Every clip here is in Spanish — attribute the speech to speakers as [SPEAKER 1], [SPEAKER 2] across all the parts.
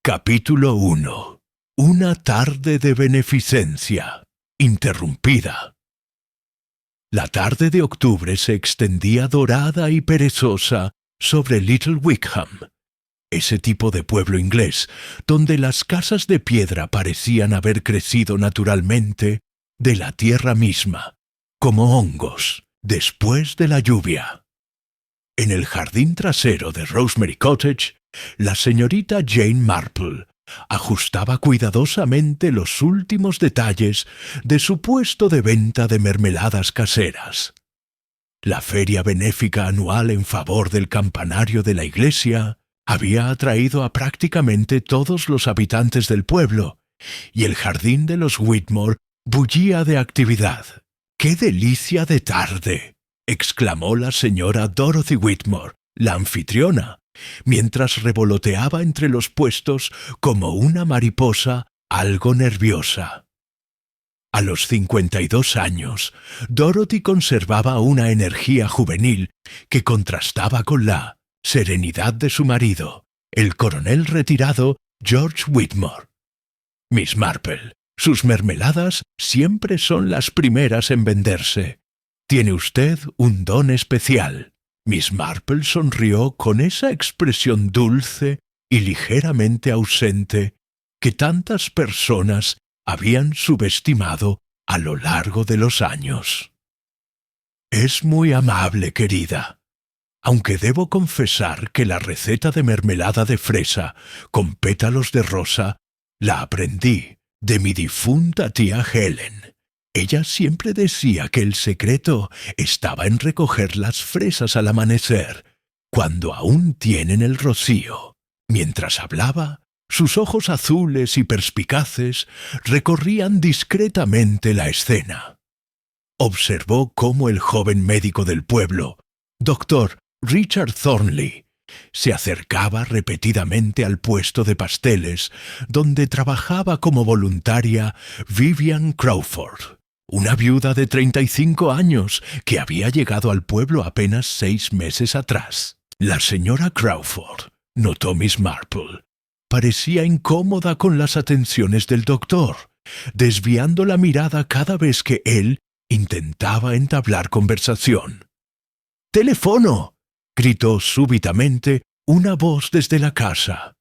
[SPEAKER 1] Capítulo 1. Una tarde de beneficencia. Interrumpida. La tarde de octubre se extendía dorada y perezosa sobre Little Wickham, ese tipo de pueblo inglés donde las casas de piedra parecían haber crecido naturalmente de la tierra misma, como hongos, después de la lluvia. En el jardín trasero de Rosemary Cottage, la señorita Jane Marple ajustaba cuidadosamente los últimos detalles de su puesto de venta de mermeladas caseras. La feria benéfica anual en favor del campanario de la iglesia había atraído a prácticamente todos los habitantes del pueblo, y el jardín de los Whitmore bullía de actividad. ¡Qué delicia de tarde!, exclamó la señora Dorothy Whitmore, la anfitriona, mientras revoloteaba entre los puestos como una mariposa algo nerviosa. A los 52 años, Dorothy conservaba una energía juvenil que contrastaba con la serenidad de su marido, el coronel retirado George Whitmore. Miss Marple, sus mermeladas siempre son las primeras en venderse. Tiene usted un don especial. Miss Marple sonrió con esa expresión dulce y ligeramente ausente que tantas personas habían subestimado a lo largo de los años. Es muy amable, querida, aunque debo confesar que la receta de mermelada de fresa con pétalos de rosa la aprendí de mi difunta tía Helen. Ella siempre decía que el secreto estaba en recoger las fresas al amanecer, cuando aún tienen el rocío. Mientras hablaba, sus ojos azules y perspicaces recorrían discretamente la escena. Observó cómo el joven médico del pueblo, Dr. Richard Thornley, se acercaba repetidamente al puesto de pasteles donde trabajaba como voluntaria Vivian Crawford, una viuda de 35 años que había llegado al pueblo apenas 6 meses atrás. La señora Crawford, notó Miss Marple, parecía incómoda con las atenciones del doctor, desviando la mirada cada vez que él intentaba entablar conversación. «¡Teléfono!», gritó súbitamente una voz desde la casa.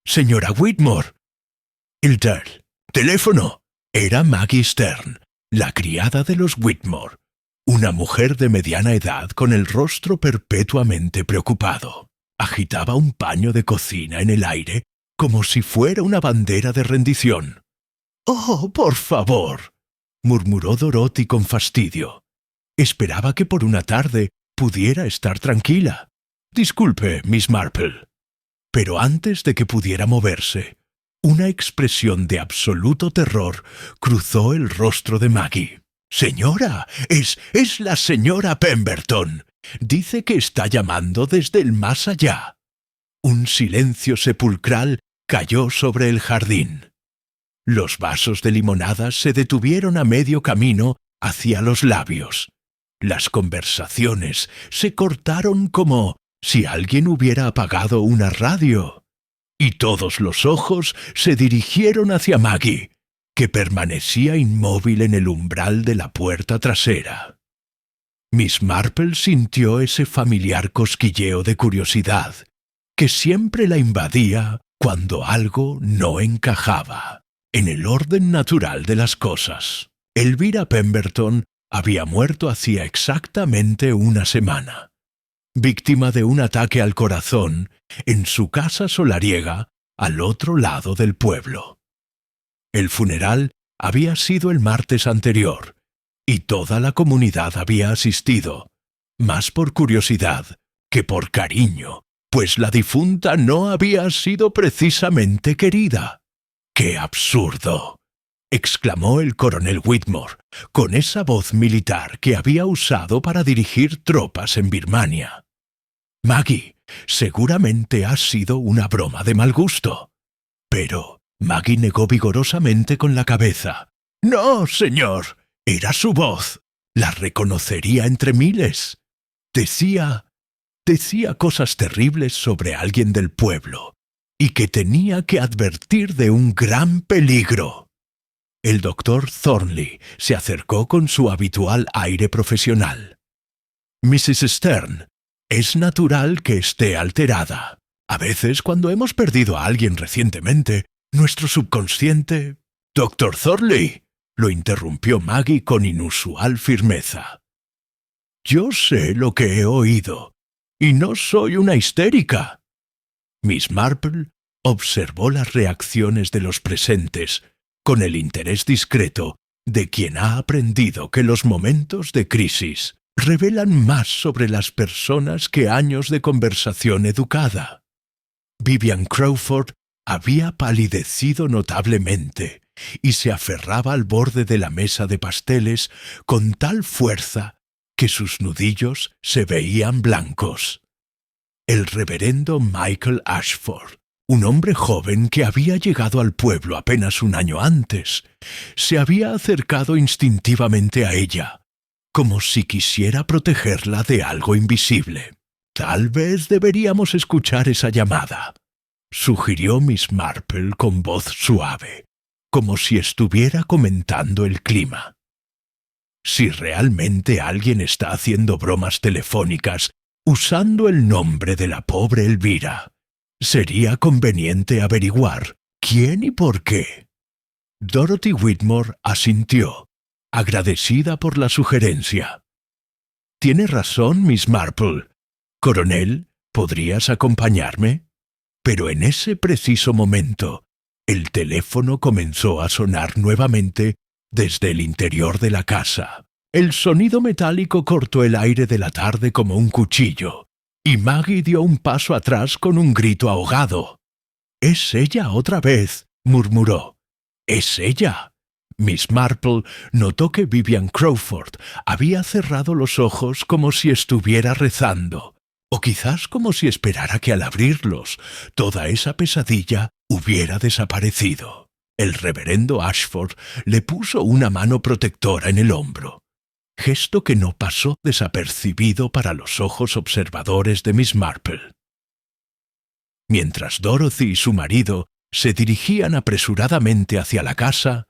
[SPEAKER 1] «¡Señora Whitmore!». «El teléfono». Era Maggie Stern, la criada de los Whitmore, una mujer de mediana edad con el rostro perpetuamente preocupado. Agitaba un paño de cocina en el aire como si fuera una bandera de rendición. «¡Oh, por favor!», murmuró Dorothy con fastidio. Esperaba que por una tarde pudiera estar tranquila. «Disculpe, Miss Marple». Pero antes de que pudiera moverse, una expresión de absoluto terror cruzó el rostro de Maggie. «Señora, es la señora Pemberton. Dice que está llamando desde el más allá». Un silencio sepulcral cayó sobre el jardín. Los vasos de limonada se detuvieron a medio camino hacia los labios. Las conversaciones se cortaron como si alguien hubiera apagado una radio. Y todos los ojos se dirigieron hacia Maggie, que permanecía inmóvil en el umbral de la puerta trasera. Miss Marple sintió ese familiar cosquilleo de curiosidad que siempre la invadía cuando algo no encajaba en el orden natural de las cosas. Elvira Pemberton había muerto hacía exactamente una semana, víctima de un ataque al corazón en su casa solariega al otro lado del pueblo. El funeral había sido el martes anterior, y toda la comunidad había asistido, más por curiosidad que por cariño, pues la difunta no había sido precisamente querida. ¡Qué absurdo!, exclamó el coronel Whitmore, con esa voz militar que había usado para dirigir tropas en Birmania. «Maggie, seguramente ha sido una broma de mal gusto». Pero Maggie negó vigorosamente con la cabeza. «No, señor, era su voz. La reconocería entre miles. Decía cosas terribles sobre alguien del pueblo, y que tenía que advertir de un gran peligro. El doctor Thornley se acercó con su habitual aire profesional. «Mrs. Stern, es natural que esté alterada. A veces, cuando hemos perdido a alguien recientemente, nuestro subconsciente...» «Doctor Thornley», lo interrumpió Maggie con inusual firmeza. «Yo sé lo que he oído, y no soy una histérica». Miss Marple observó las reacciones de los presentes con el interés discreto de quien ha aprendido que los momentos de crisis revelan más sobre las personas que años de conversación educada. Vivian Crawford había palidecido notablemente y se aferraba al borde de la mesa de pasteles con tal fuerza que sus nudillos se veían blancos. El reverendo Michael Ashford, un hombre joven que había llegado al pueblo apenas un año antes, se había acercado instintivamente a ella, como si quisiera protegerla de algo invisible. «Tal vez deberíamos escuchar esa llamada», sugirió Miss Marple con voz suave, como si estuviera comentando el clima. Si realmente alguien está haciendo bromas telefónicas usando el nombre de la pobre Elvira, sería conveniente averiguar quién y por qué. Dorothy Whitmore asintió, agradecida por la sugerencia. «Tiene razón, Miss Marple. Coronel, ¿podrías acompañarme?» Pero en ese preciso momento, el teléfono comenzó a sonar nuevamente desde el interior de la casa. El sonido metálico cortó el aire de la tarde como un cuchillo, y Maggie dio un paso atrás con un grito ahogado. «Es ella otra vez», murmuró. «Es ella». Miss Marple notó que Vivian Crawford había cerrado los ojos como si estuviera rezando, o quizás como si esperara que al abrirlos toda esa pesadilla hubiera desaparecido. El reverendo Ashford le puso una mano protectora en el hombro, gesto que no pasó desapercibido para los ojos observadores de Miss Marple. Mientras Dorothy y su marido se dirigían apresuradamente hacia la casa,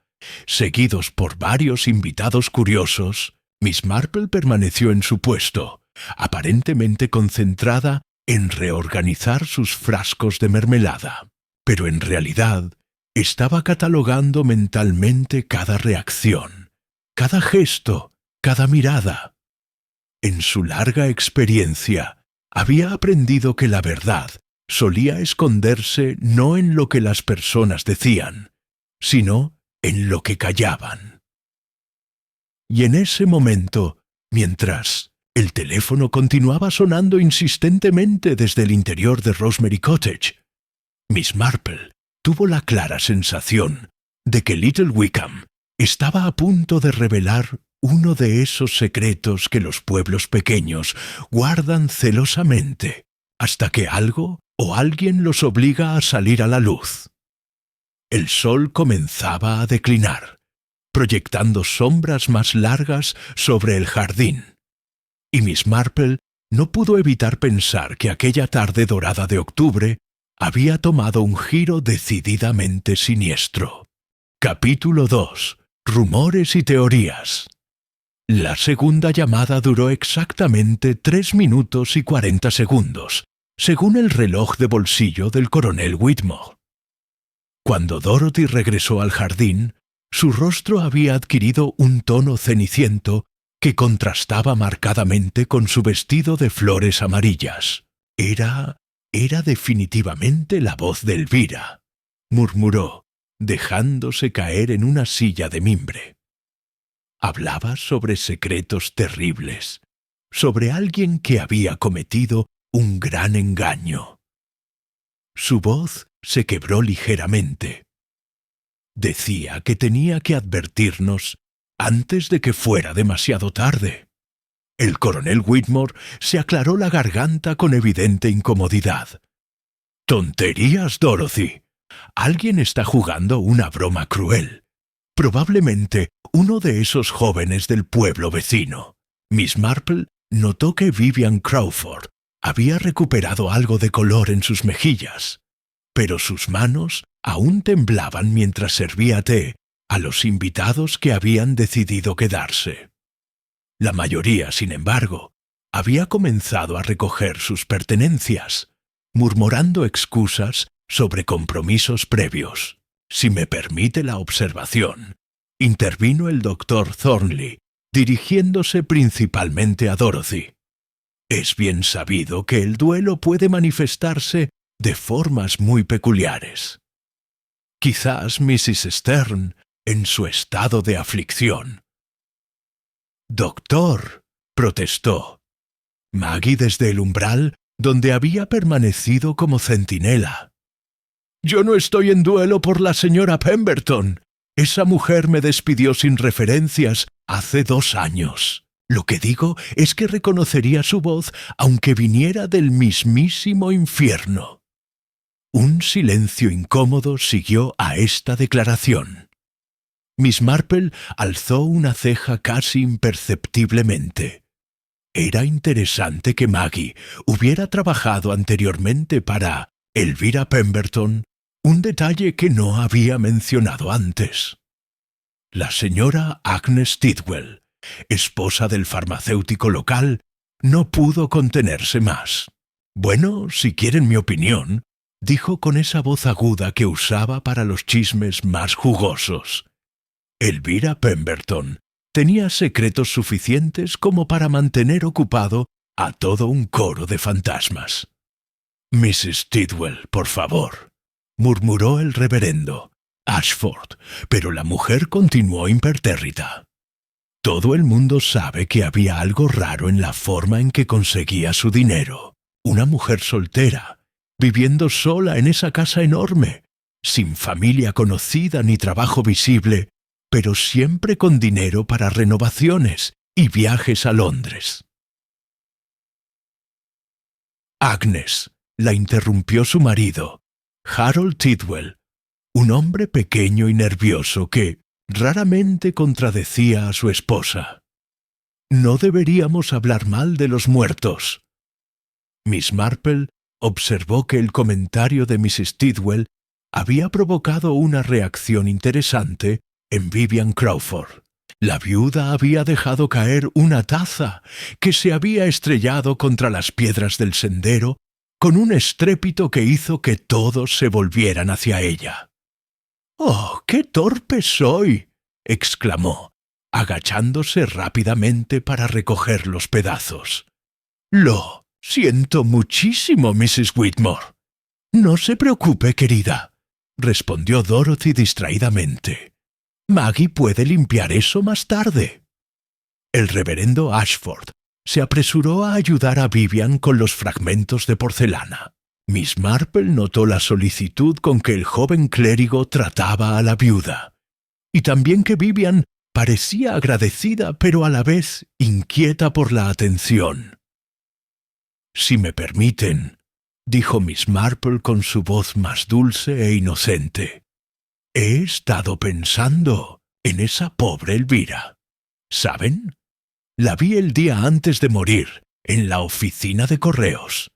[SPEAKER 1] seguidos por varios invitados curiosos, Miss Marple permaneció en su puesto, aparentemente concentrada en reorganizar sus frascos de mermelada. Pero en realidad estaba catalogando mentalmente cada reacción, cada gesto, cada mirada. En su larga experiencia, había aprendido que la verdad solía esconderse no en lo que las personas decían, sino en lo que callaban. Y en ese momento, mientras el teléfono continuaba sonando insistentemente desde el interior de Rosemary Cottage, Miss Marple tuvo la clara sensación de que Little Wickham estaba a punto de revelar uno de esos secretos que los pueblos pequeños guardan celosamente hasta que algo o alguien los obliga a salir a la luz. El sol comenzaba a declinar, proyectando sombras más largas sobre el jardín, y Miss Marple no pudo evitar pensar que aquella tarde dorada de octubre había tomado un giro decididamente siniestro. Capítulo 2. Rumores y teorías. La segunda llamada duró exactamente 3 minutos y 40 segundos, según el reloj de bolsillo del coronel Whitmore. Cuando Dorothy regresó al jardín, su rostro había adquirido un tono ceniciento que contrastaba marcadamente con su vestido de flores amarillas. Era definitivamente la voz de Elvira, murmuró, dejándose caer en una silla de mimbre. Hablaba sobre secretos terribles, sobre alguien que había cometido un gran engaño. Su voz se quebró ligeramente. Decía que tenía que advertirnos antes de que fuera demasiado tarde. El coronel Whitmore se aclaró la garganta con evidente incomodidad. «Tonterías, Dorothy. Alguien está jugando una broma cruel. Probablemente uno de esos jóvenes del pueblo vecino». Miss Marple notó que Vivian Crawford había recuperado algo de color en sus mejillas. pero sus manos aún temblaban mientras servía té a los invitados que habían decidido quedarse. La mayoría, sin embargo, había comenzado a recoger sus pertenencias, murmurando excusas sobre compromisos previos. Si me permite la observación, intervino el doctor Thornley, dirigiéndose principalmente a Dorothy. Es bien sabido que el duelo puede manifestarse de formas muy peculiares. Quizás Mrs. Stern, en su estado de aflicción. «Doctor», protestó. Maggie desde el umbral, donde había permanecido como centinela. «Yo no estoy en duelo por la señora Pemberton. Esa mujer me despidió sin referencias hace 2 años. Lo que digo es que reconocería su voz aunque viniera del mismísimo infierno». Un silencio incómodo siguió a esta declaración. Miss Marple alzó una ceja casi imperceptiblemente. Era interesante que Maggie hubiera trabajado anteriormente para Elvira Pemberton, un detalle que no había mencionado antes. La señora Agnes Tidwell, esposa del farmacéutico local, no pudo contenerse más. «Bueno, si quieren mi opinión», dijo con esa voz aguda que usaba para los chismes más jugosos. Elvira Pemberton tenía secretos suficientes como para mantener ocupado a todo un coro de fantasmas. «Mrs. Tidwell, por favor», murmuró el reverendo Ashford, pero la mujer continuó impertérrita. «Todo el mundo sabe que había algo raro en la forma en que conseguía su dinero. Una mujer soltera, viviendo sola en esa casa enorme, sin familia conocida ni trabajo visible, pero siempre con dinero para renovaciones y viajes a Londres». «Agnes», la interrumpió su marido, Harold Tidwell, un hombre pequeño y nervioso que raramente contradecía a su esposa. «No deberíamos hablar mal de los muertos». Miss Marple observó que el comentario de Mrs. Tidwell había provocado una reacción interesante en Vivian Crawford. La viuda había dejado caer una taza que se había estrellado contra las piedras del sendero con un estrépito que hizo que todos se volvieran hacia ella. «¡Oh, qué torpe soy!», exclamó, agachándose rápidamente para recoger los pedazos. «Lo siento muchísimo, Mrs. Whitmore». «No se preocupe, querida», respondió Dorothy distraídamente. «Maggie puede limpiar eso más tarde». El reverendo Ashford se apresuró a ayudar a Vivian con los fragmentos de porcelana. Miss Marple notó la solicitud con que el joven clérigo trataba a la viuda, y también que Vivian parecía agradecida pero a la vez inquieta por la atención. «Si me permiten», dijo Miss Marple con su voz más dulce e inocente, «he estado pensando en esa pobre Elvira. ¿Saben? La vi el día antes de morir en la oficina de correos.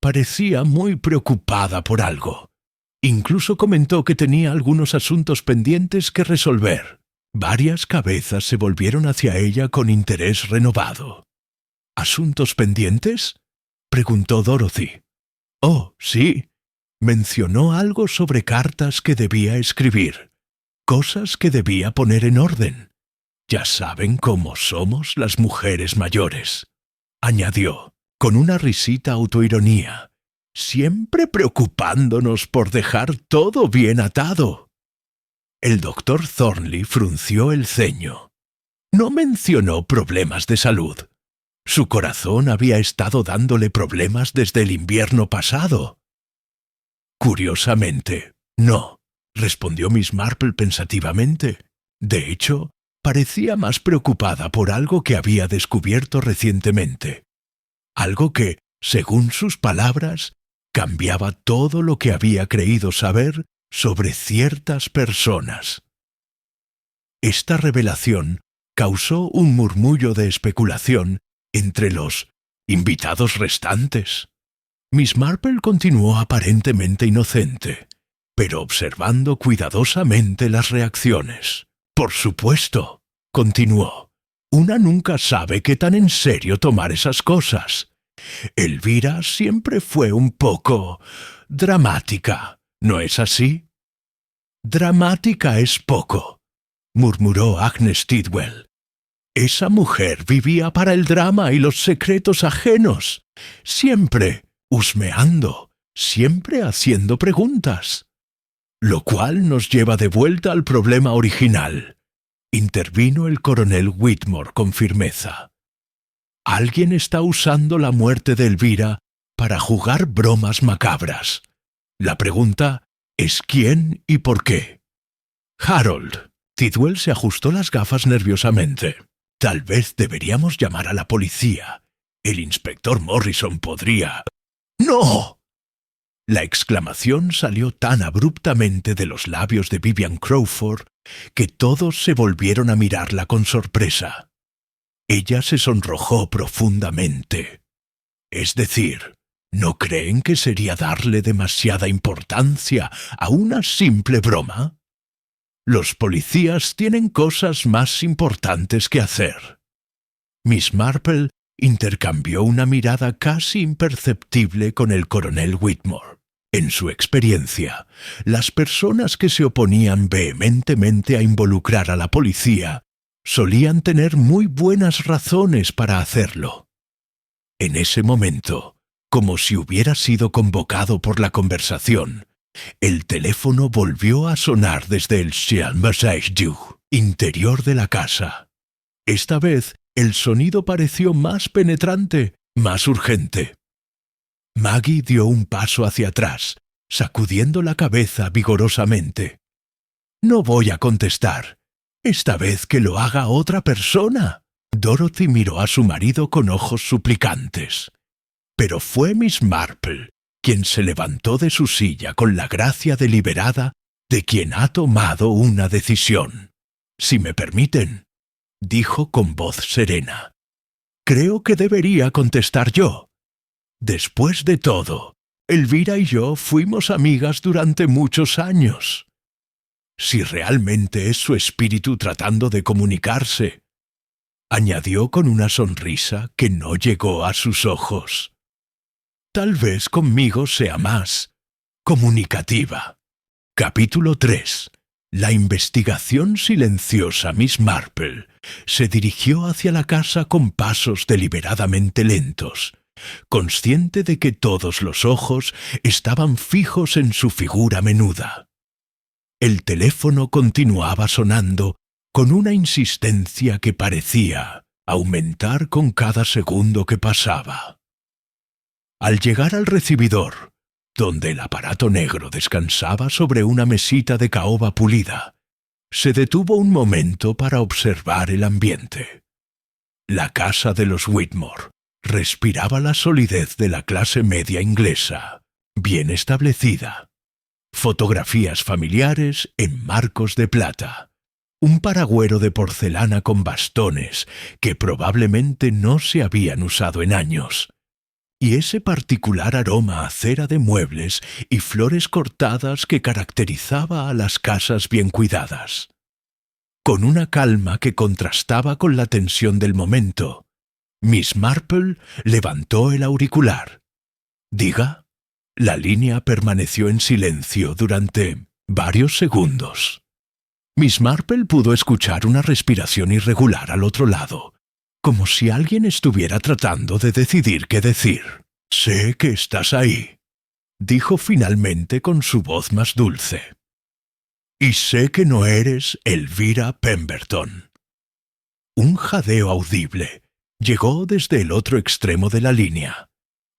[SPEAKER 1] Parecía muy preocupada por algo. Incluso comentó que tenía algunos asuntos pendientes que resolver». Varias cabezas se volvieron hacia ella con interés renovado. «¿Asuntos pendientes?», preguntó Dorothy. «Oh, sí. Mencionó algo sobre cartas que debía escribir, cosas que debía poner en orden. Ya saben cómo somos las mujeres mayores», añadió, con una risita autoironía, «siempre preocupándonos por dejar todo bien atado». El doctor Thornley frunció el ceño. No mencionó problemas de salud. Su corazón había estado dándole problemas desde el invierno pasado. «Curiosamente, no», respondió Miss Marple pensativamente. De hecho, parecía más preocupada por algo que había descubierto recientemente. Algo que, según sus palabras, cambiaba todo lo que había creído saber sobre ciertas personas. Esta revelación causó un murmullo de especulación entre los invitados restantes. Miss Marple continuó aparentemente inocente, pero observando cuidadosamente las reacciones. «Por supuesto», continuó, «una nunca sabe qué tan en serio tomar esas cosas. Elvira siempre fue un poco dramática, ¿no es así?» «Dramática es poco», murmuró Agnes Tidwell. «Esa mujer vivía para el drama y los secretos ajenos, siempre husmeando, siempre haciendo preguntas. Lo cual nos lleva de vuelta al problema original», intervino el coronel Whitmore con firmeza. «Alguien está usando la muerte de Elvira para jugar bromas macabras. La pregunta es quién y por qué». «Harold», Tidwell se ajustó las gafas nerviosamente. «Tal vez deberíamos llamar a la policía. El inspector Morrison podría...» «¡No!». La exclamación salió tan abruptamente de los labios de Vivian Crawford que todos se volvieron a mirarla con sorpresa. Ella se sonrojó profundamente. «Es decir, ¿no creen que sería darle demasiada importancia a una simple broma? Los policías tienen cosas más importantes que hacer». Miss Marple intercambió una mirada casi imperceptible con el coronel Whitmore. En su experiencia, las personas que se oponían vehementemente a involucrar a la policía solían tener muy buenas razones para hacerlo. En ese momento, como si hubiera sido convocado por la conversación, el teléfono volvió a sonar desde el Chambre du interior de la casa. Esta vez, el sonido pareció más penetrante, más urgente. Maggie dio un paso hacia atrás, sacudiendo la cabeza vigorosamente. «No voy a contestar. Esta vez que lo haga otra persona». Dorothy miró a su marido con ojos suplicantes. Pero fue Miss Marple quien se levantó de su silla con la gracia deliberada de quien ha tomado una decisión. «Si me permiten», dijo con voz serena, «creo que debería contestar yo. Después de todo, Elvira y yo fuimos amigas durante muchos años. Si realmente es su espíritu tratando de comunicarse», añadió con una sonrisa que no llegó a sus ojos, «tal vez conmigo sea más comunicativa». Capítulo 3. La investigación silenciosa Miss Marple se dirigió hacia la casa con pasos deliberadamente lentos, consciente de que todos los ojos estaban fijos en su figura menuda. El teléfono continuaba sonando con una insistencia que parecía aumentar con cada segundo que pasaba. Al llegar al recibidor, donde el aparato negro descansaba sobre una mesita de caoba pulida, se detuvo un momento para observar el ambiente. La casa de los Whitmore respiraba la solidez de la clase media inglesa, bien establecida. Fotografías familiares en marcos de plata, un paragüero de porcelana con bastones que probablemente no se habían usado en años, y ese particular aroma a cera de muebles y flores cortadas que caracterizaba a las casas bien cuidadas. Con una calma que contrastaba con la tensión del momento, Miss Marple levantó el auricular. «Diga». La línea permaneció en silencio durante varios segundos. Miss Marple pudo escuchar una respiración irregular al otro lado, como si alguien estuviera tratando de decidir qué decir. «Sé que estás ahí», dijo finalmente con su voz más dulce. «Y sé que no eres Elvira Pemberton». Un jadeo audible llegó desde el otro extremo de la línea,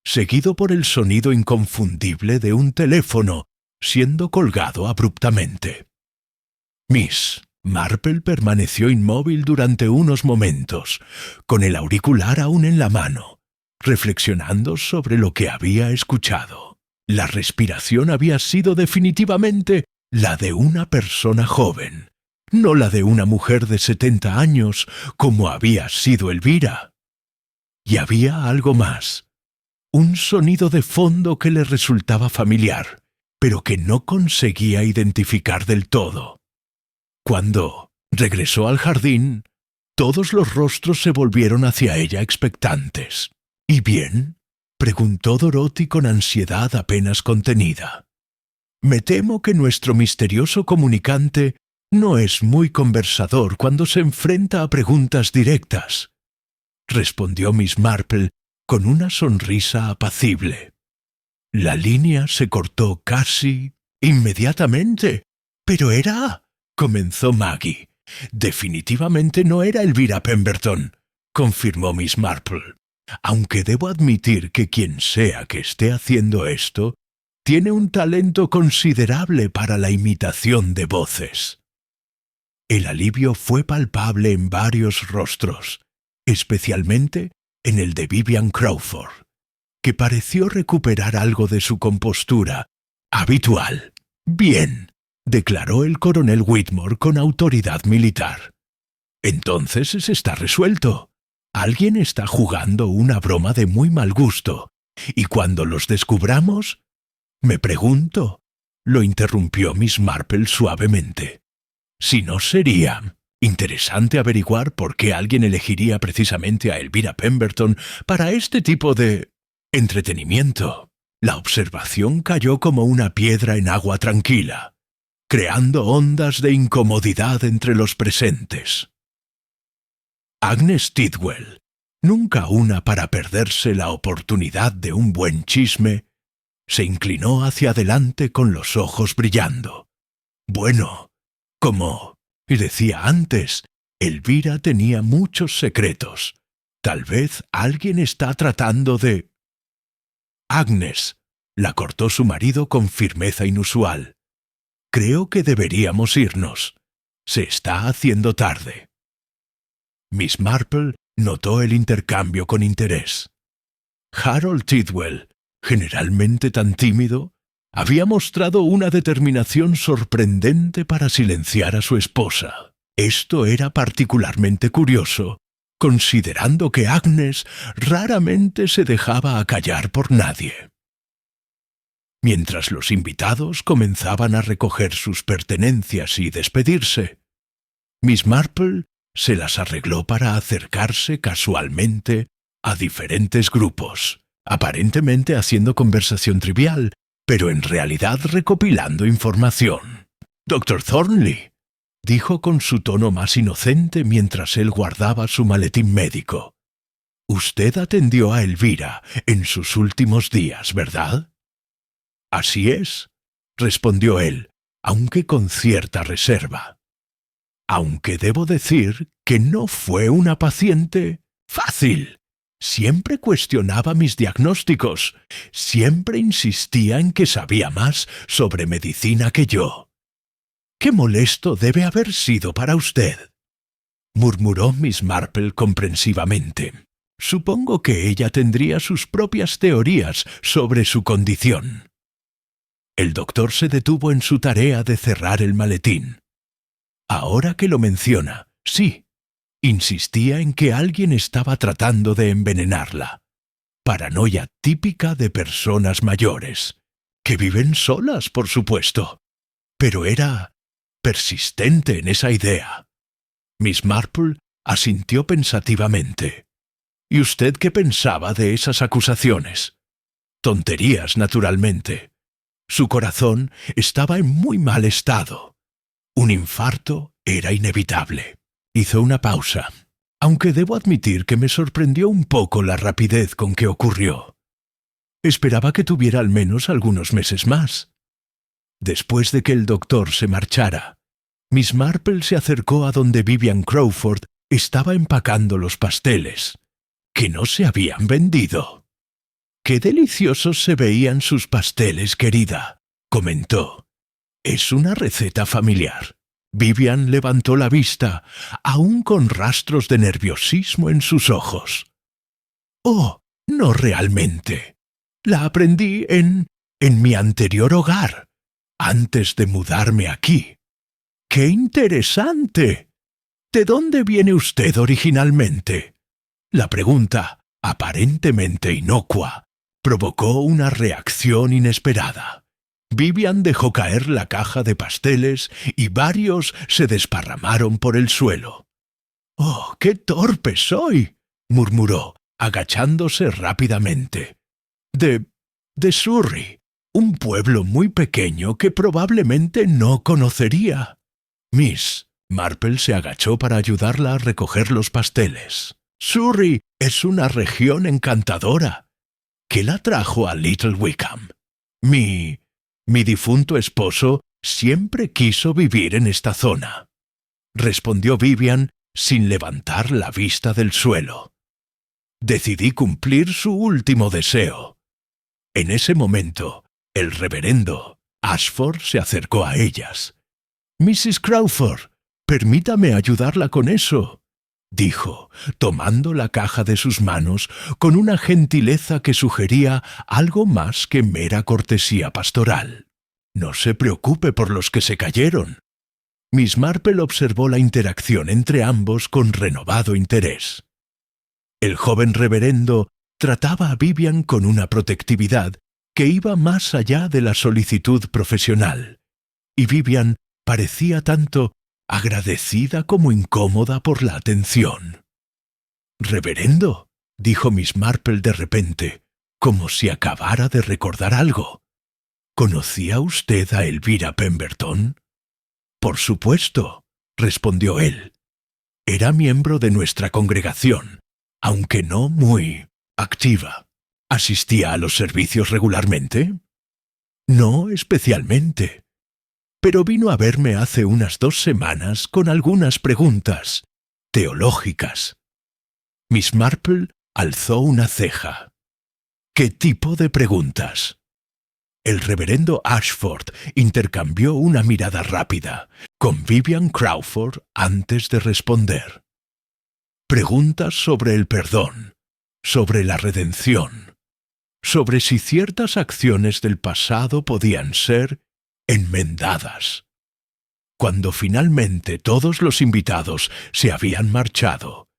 [SPEAKER 1] seguido por el sonido inconfundible de un teléfono siendo colgado abruptamente. Miss Marple permaneció inmóvil durante unos momentos, con el auricular aún en la mano, reflexionando sobre lo que había escuchado. La respiración había sido definitivamente la de una persona joven, no la de una mujer de 70 años como había sido Elvira. Y había algo más. un sonido de fondo que le resultaba familiar, pero que no conseguía identificar del todo. Cuando regresó al jardín, todos los rostros se volvieron hacia ella expectantes. ¿Y bien?, preguntó Dorothy con ansiedad apenas contenida. Me temo que nuestro misterioso comunicante no es muy conversador cuando se enfrenta a preguntas directas, respondió Miss Marple con una sonrisa apacible. La línea se cortó casi inmediatamente. Pero comenzó Maggie. Definitivamente no era Elvira Pemberton, confirmó Miss Marple, aunque debo admitir que quien sea que esté haciendo esto tiene un talento considerable para la imitación de voces. El alivio fue palpable en varios rostros, especialmente en el de Vivian Crawford, que pareció recuperar algo de su compostura habitual. Bien, declaró el coronel Whitmore con autoridad militar. Entonces está resuelto. Alguien está jugando una broma de muy mal gusto, y cuando los descubramos, me pregunto, lo interrumpió Miss Marple suavemente, si no sería interesante averiguar por qué alguien elegiría precisamente a Elvira Pemberton para este tipo de entretenimiento. La observación cayó como una piedra en agua tranquila, creando ondas de incomodidad entre los presentes. Agnes Tidwell, nunca una para perderse la oportunidad de un buen chisme, se inclinó hacia adelante con los ojos brillando. Bueno, como decía antes, Elvira tenía muchos secretos. Tal vez alguien está tratando de... Agnes, la cortó su marido con firmeza inusual. Creo que deberíamos irnos. Se está haciendo tarde. Miss Marple notó el intercambio con interés. Harold Tidwell, generalmente tan tímido, había mostrado una determinación sorprendente para silenciar a su esposa. Esto era particularmente curioso, considerando que Agnes raramente se dejaba acallar por nadie. Mientras los invitados comenzaban a recoger sus pertenencias y despedirse, Miss Marple se las arregló para acercarse casualmente a diferentes grupos, aparentemente haciendo conversación trivial, pero en realidad recopilando información. «Dr. Thornley», dijo con su tono más inocente mientras él guardaba su maletín médico. «Usted atendió a Elvira en sus últimos días, ¿verdad?» «Así es», respondió él, aunque con cierta reserva. «Aunque debo decir que no fue una paciente fácil. Siempre cuestionaba mis diagnósticos, siempre insistía en que sabía más sobre medicina que yo. «Qué molesto debe haber sido para usted», murmuró Miss Marple comprensivamente. «Supongo que ella tendría sus propias teorías sobre su condición». El doctor se detuvo en su tarea de cerrar el maletín. «Ahora que lo menciona, sí. Insistía en que alguien estaba tratando de envenenarla. Paranoia típica de personas mayores, que viven solas, por supuesto. Pero era persistente en esa idea». Miss Marple asintió pensativamente. «¿Y usted qué pensaba de esas acusaciones?» «Tonterías, naturalmente. Su corazón estaba en muy mal estado. Un infarto era inevitable». Hizo una pausa, aunque debo admitir que me sorprendió un poco la rapidez con que ocurrió. Esperaba que tuviera al menos algunos meses más. Después de que el doctor se marchara, Miss Marple se acercó a donde Vivian Crawford estaba empacando los pasteles, que no se habían vendido. «Qué deliciosos se veían sus pasteles, querida», comentó. «Es una receta familiar». Vivian levantó la vista, aún con rastros de nerviosismo en sus ojos. «Oh, no realmente. La aprendí en mi anterior hogar, antes de mudarme aquí». «¡Qué interesante! ¿De dónde viene usted originalmente?» La pregunta, aparentemente inocua, provocó una reacción inesperada. Vivian dejó caer la caja de pasteles y varios se desparramaron por el suelo. «¡Oh, qué torpe soy!», murmuró, agachándose rápidamente. De Surrey, un pueblo muy pequeño que probablemente no conocería». Miss Marple se agachó para ayudarla a recoger los pasteles. «Surrey es una región encantadora. ¿Qué la trajo a Little Wickham? Mi difunto esposo siempre quiso vivir en esta zona», respondió Vivian sin levantar la vista del suelo. «Decidí cumplir su último deseo». En ese momento, el reverendo Ashford se acercó a ellas. «Mrs. Crawford, permítame ayudarla con eso», dijo, tomando la caja de sus manos con una gentileza que sugería algo más que mera cortesía pastoral. «No se preocupe por los que se cayeron». Miss Marple observó la interacción entre ambos con renovado interés. El joven reverendo trataba a Vivian con una protectividad que iba más allá de la solicitud profesional, y Vivian parecía tanto agradecida como incómoda por la atención. «Reverendo», dijo Miss Marple de repente, como si acabara de recordar algo. «¿Conocía usted a Elvira Pemberton?» «Por supuesto», respondió él. «Era miembro de nuestra congregación, aunque no muy activa. ¿Asistía a los servicios regularmente?» «No especialmente. Pero vino a verme hace unas 2 semanas con algunas preguntas teológicas». Miss Marple alzó una ceja. «¿Qué tipo de preguntas?». El reverendo Ashford intercambió una mirada rápida con Vivian Crawford antes de responder. «Preguntas sobre el perdón, sobre la redención, sobre si ciertas acciones del pasado podían ser enmendadas». Cuando finalmente todos los invitados se habían marchado,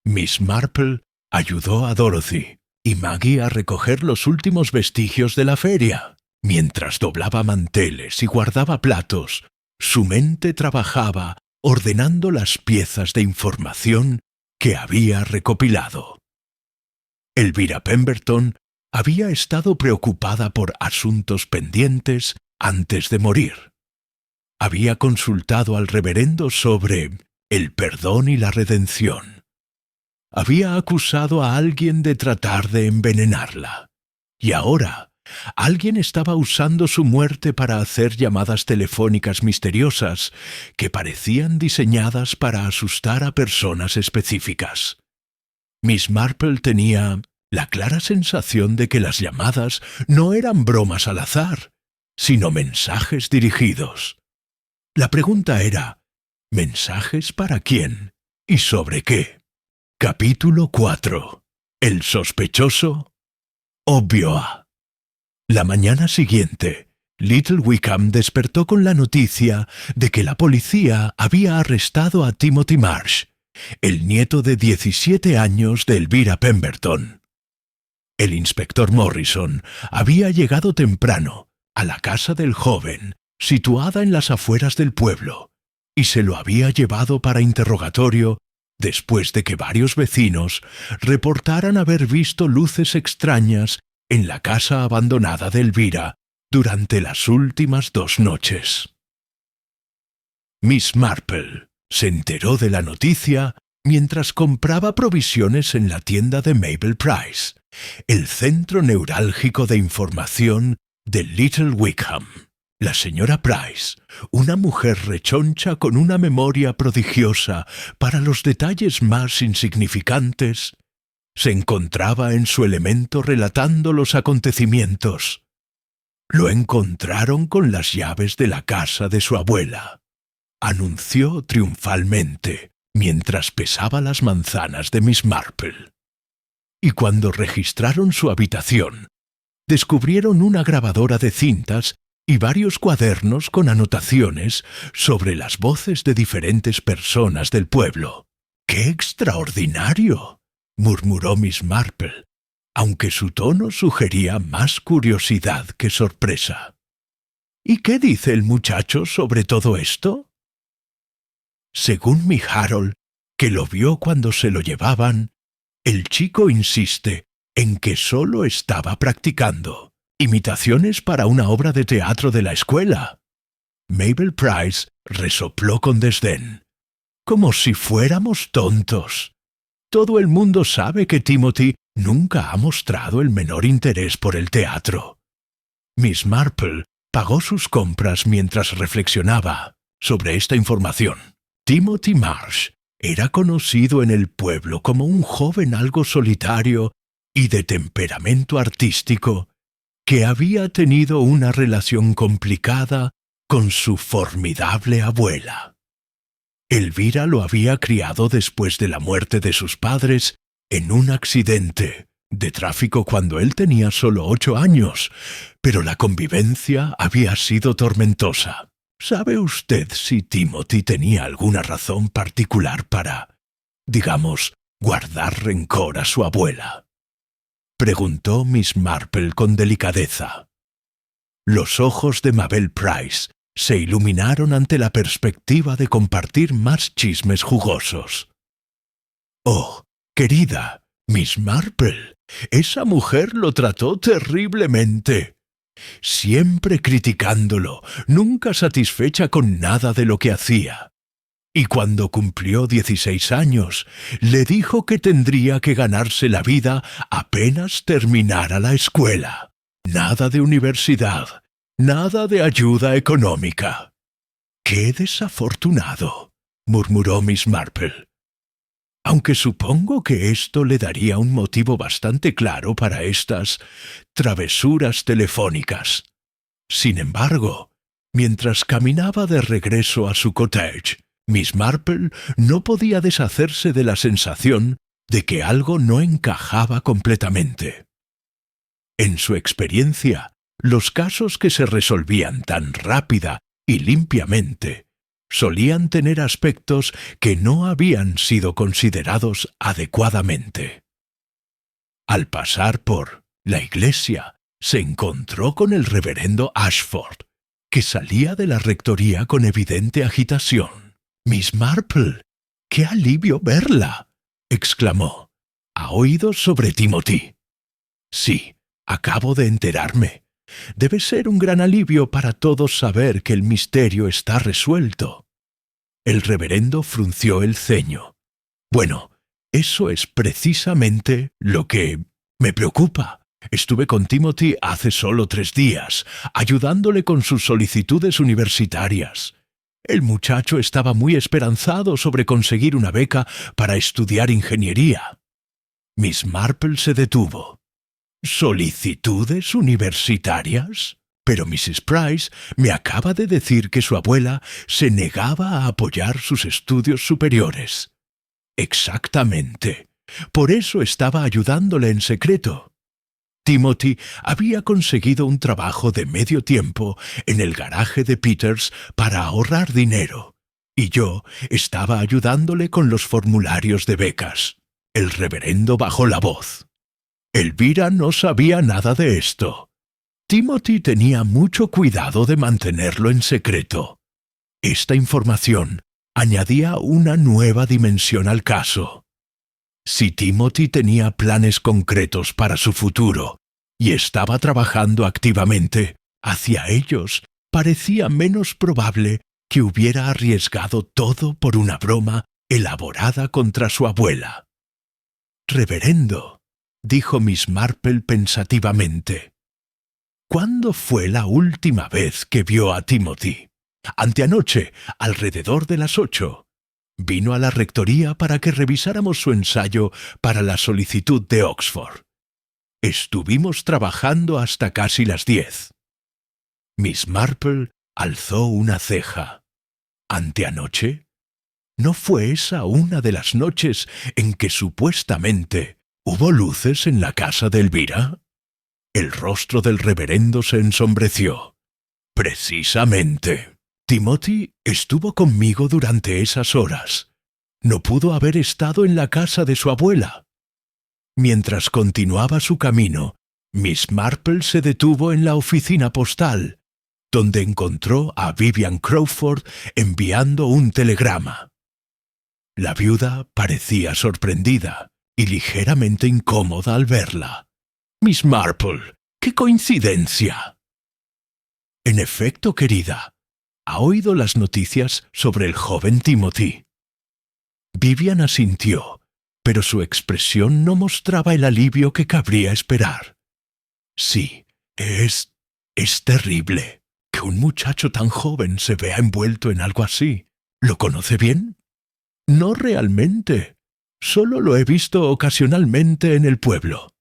[SPEAKER 1] Miss Marple ayudó a Dorothy y Maggie a recoger los últimos vestigios de la feria. Mientras doblaba manteles y guardaba platos, su mente trabajaba ordenando las piezas de información que había recopilado. Elvira Pemberton había estado preocupada por asuntos pendientes antes de morir. Había consultado al reverendo sobre el perdón y la redención. Había acusado a alguien de tratar de envenenarla. Y ahora, alguien estaba usando su muerte para hacer llamadas telefónicas misteriosas que parecían diseñadas para asustar a personas específicas. Miss Marple tenía la clara sensación de que las llamadas no eran bromas al azar, sino mensajes dirigidos. La pregunta era, ¿mensajes para quién y sobre qué? Capítulo 4. El sospechoso. Obvio A. La mañana siguiente, Little Wickham despertó con la noticia de que la policía había arrestado a Timothy Marsh, el nieto de 17 años de Elvira Pemberton. El inspector Morrison había llegado temprano a la casa del joven, situada en las afueras del pueblo, y se lo había llevado para interrogatorio después de que varios vecinos reportaran haber visto luces extrañas en la casa abandonada de Elvira durante las últimas 2 noches. Miss Marple se enteró de la noticia mientras compraba provisiones en la tienda de Mabel Price, el centro neurálgico de información de Little Wickham. La señora Price, una mujer rechoncha con una memoria prodigiosa para los detalles más insignificantes, se encontraba en su elemento relatando los acontecimientos. «Lo encontraron con las llaves de la casa de su abuela», anunció triunfalmente mientras pesaba las manzanas de Miss Marple. Y cuando registraron su habitación, descubrieron una grabadora de cintas y varios cuadernos con anotaciones sobre las voces de diferentes personas del pueblo. «¡Qué extraordinario!», murmuró Miss Marple, aunque su tono sugería más curiosidad que sorpresa. ¿Y qué dice el muchacho sobre todo esto? Según mi Harold, que lo vio cuando se lo llevaban, el chico insiste en que solo estaba practicando imitaciones para una obra de teatro de la escuela. Mabel Price resopló con desdén. Como si fuéramos tontos. Todo el mundo sabe que Timothy nunca ha mostrado el menor interés por el teatro. Miss Marple pagó sus compras mientras reflexionaba sobre esta información. Timothy Marsh era conocido en el pueblo como un joven algo solitario y de temperamento artístico que había tenido una relación complicada con su formidable abuela. Elvira lo había criado después de la muerte de sus padres en un accidente de tráfico cuando él tenía solo 8 años, pero la convivencia había sido tormentosa. ¿Sabe usted si Timothy tenía alguna razón particular para, digamos, guardar rencor a su abuela? Preguntó Miss Marple con delicadeza. Los ojos de Mabel Price se iluminaron ante la perspectiva de compartir más chismes jugosos. «Oh, querida, Miss Marple, esa mujer lo trató terriblemente. Siempre criticándolo, nunca satisfecha con nada de lo que hacía. Y cuando cumplió 16 años, le dijo que tendría que ganarse la vida apenas terminara la escuela. Nada de universidad, nada de ayuda económica». «¡Qué desafortunado!», murmuró Miss Marple. Aunque supongo que esto le daría un motivo bastante claro para estas travesuras telefónicas. Sin embargo, mientras caminaba de regreso a su cottage, Miss Marple no podía deshacerse de la sensación de que algo no encajaba completamente. En su experiencia, los casos que se resolvían tan rápida y limpiamente solían tener aspectos que no habían sido considerados adecuadamente. Al pasar por la iglesia, se encontró con el reverendo Ashford, que salía de la rectoría con evidente agitación. «Miss Marple, qué alivio verla», exclamó. «¿Ha oído sobre Timothy?» «Sí, acabo de enterarme. Debe ser un gran alivio para todos saber que el misterio está resuelto». El reverendo frunció el ceño. «Bueno, eso es precisamente lo que me preocupa. Estuve con Timothy hace solo 3 días, ayudándole con sus solicitudes universitarias. El muchacho estaba muy esperanzado sobre conseguir una beca para estudiar ingeniería». Miss Marple se detuvo. «¿Solicitudes universitarias? Pero Mrs. Price me acaba de decir que su abuela se negaba a apoyar sus estudios superiores». «Exactamente. Por eso estaba ayudándole en secreto. Timothy había conseguido un trabajo de medio tiempo en el garaje de Peters para ahorrar dinero, y yo estaba ayudándole con los formularios de becas». El reverendo bajó la voz. Elvira no sabía nada de esto. Timothy tenía mucho cuidado de mantenerlo en secreto. Esta información añadía una nueva dimensión al caso. Si Timothy tenía planes concretos para su futuro y estaba trabajando activamente hacia ellos, parecía menos probable que hubiera arriesgado todo por una broma elaborada contra su abuela. «Reverendo», dijo Miss Marple pensativamente, «¿cuándo fue la última vez que vio a Timothy?» «Anteanoche, alrededor de las 8. Vino a la rectoría para que revisáramos su ensayo para la solicitud de Oxford. Estuvimos trabajando hasta casi las 10. Miss Marple alzó una ceja. «¿Anteanoche? ¿No fue esa una de las noches en que supuestamente hubo luces en la casa de Elvira?» El rostro del reverendo se ensombreció. «Precisamente. Timothy estuvo conmigo durante esas horas. No pudo haber estado en la casa de su abuela». Mientras continuaba su camino, Miss Marple se detuvo en la oficina postal, donde encontró a Vivian Crawford enviando un telegrama. La viuda parecía sorprendida y ligeramente incómoda al verla. «Miss Marple, ¡qué coincidencia!». «En efecto, querida, ¿ha oído las noticias sobre el joven Timothy?». Vivian asintió, pero su expresión no mostraba el alivio que cabría esperar. «Sí, es terrible que un muchacho tan joven se vea envuelto en algo así. ¿Lo conoce bien?». «No realmente. Solo lo he visto ocasionalmente en el pueblo».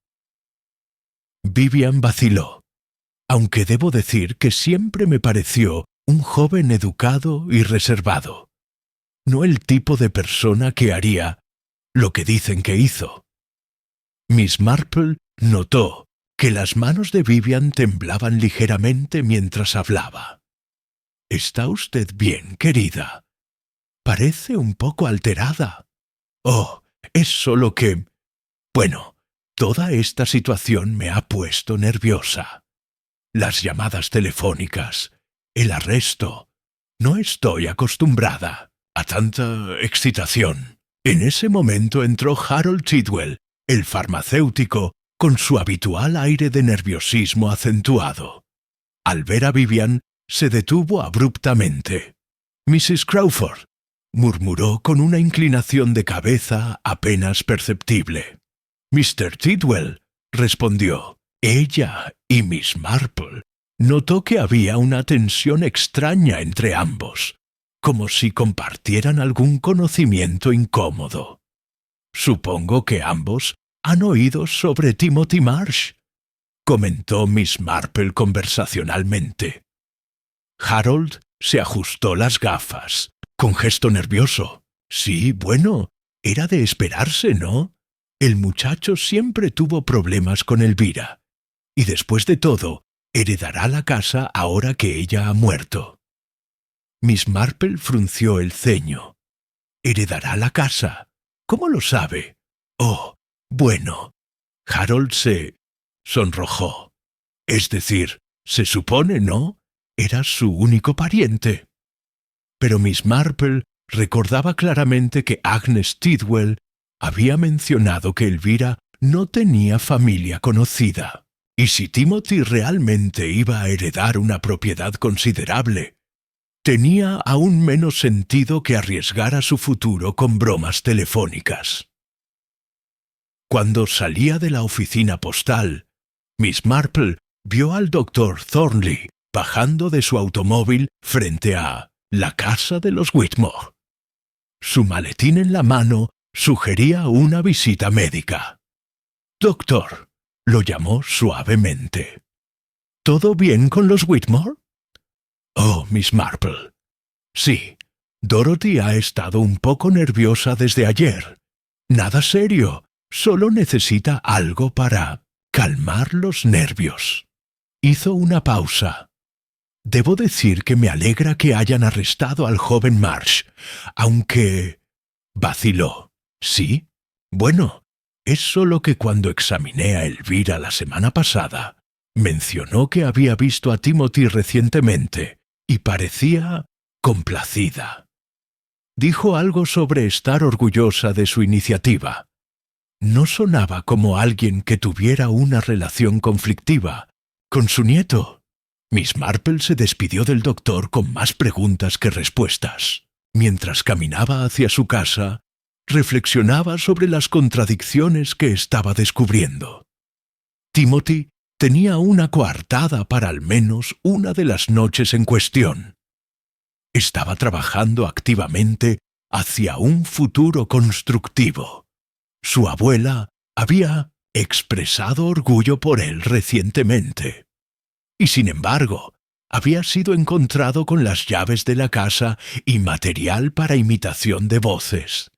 [SPEAKER 1] Vivian vaciló, aunque debo decir que siempre me pareció un joven educado y reservado. No el tipo de persona que haría lo que dicen que hizo. Miss Marple notó que las manos de Vivian temblaban ligeramente mientras hablaba. «¿Está usted bien, querida? Parece un poco alterada». «Oh, es solo que... Bueno, toda esta situación me ha puesto nerviosa. Las llamadas telefónicas, el arresto. No estoy acostumbrada a tanta excitación». En ese momento entró Harold Tidwell, el farmacéutico, con su habitual aire de nerviosismo acentuado. Al ver a Vivian, se detuvo abruptamente. «Mrs. Crawford», murmuró con una inclinación de cabeza apenas perceptible. «Mr. Tidwell», respondió. Ella y Miss Marple notó que había una tensión extraña entre ambos, como si compartieran algún conocimiento incómodo. «Supongo que ambos han oído sobre Timothy Marsh», comentó Miss Marple conversacionalmente. Harold se ajustó las gafas, con gesto nervioso. «Sí, bueno, era de esperarse, ¿no? El muchacho siempre tuvo problemas con Elvira, y después de todo, heredará la casa ahora que ella ha muerto». Miss Marple frunció el ceño. «¿Heredará la casa? ¿Cómo lo sabe?». «Oh, bueno». Harold se sonrojó. «Es decir, se supone, ¿no? Era su único pariente». Pero Miss Marple recordaba claramente que Agnes Tidwell había mencionado que Elvira no tenía familia conocida. Y si Timothy realmente iba a heredar una propiedad considerable, tenía aún menos sentido que arriesgara su futuro con bromas telefónicas. Cuando salía de la oficina postal, Miss Marple vio al doctor Thornley bajando de su automóvil frente a la casa de los Whitmore. Su maletín en la mano sugería una visita médica. «Doctor», lo llamó suavemente. «¿Todo bien con los Whitmore?». «Oh, Miss Marple. Sí, Dorothy ha estado un poco nerviosa desde ayer. Nada serio, solo necesita algo para calmar los nervios». Hizo una pausa. «Debo decir que me alegra que hayan arrestado al joven Marsh, aunque...». Vaciló. «¿Sí? Bueno, es solo que cuando examiné a Elvira la semana pasada, mencionó que había visto a Timothy recientemente y parecía complacida. Dijo algo sobre estar orgullosa de su iniciativa. No sonaba como alguien que tuviera una relación conflictiva con su nieto». Miss Marple se despidió del doctor con más preguntas que respuestas. Mientras caminaba hacia su casa, reflexionaba sobre las contradicciones que estaba descubriendo. Timothy tenía una coartada para al menos una de las noches en cuestión. Estaba trabajando activamente hacia un futuro constructivo. Su abuela había expresado orgullo por él recientemente. Y sin embargo, había sido encontrado con las llaves de la casa y material para imitación de voces.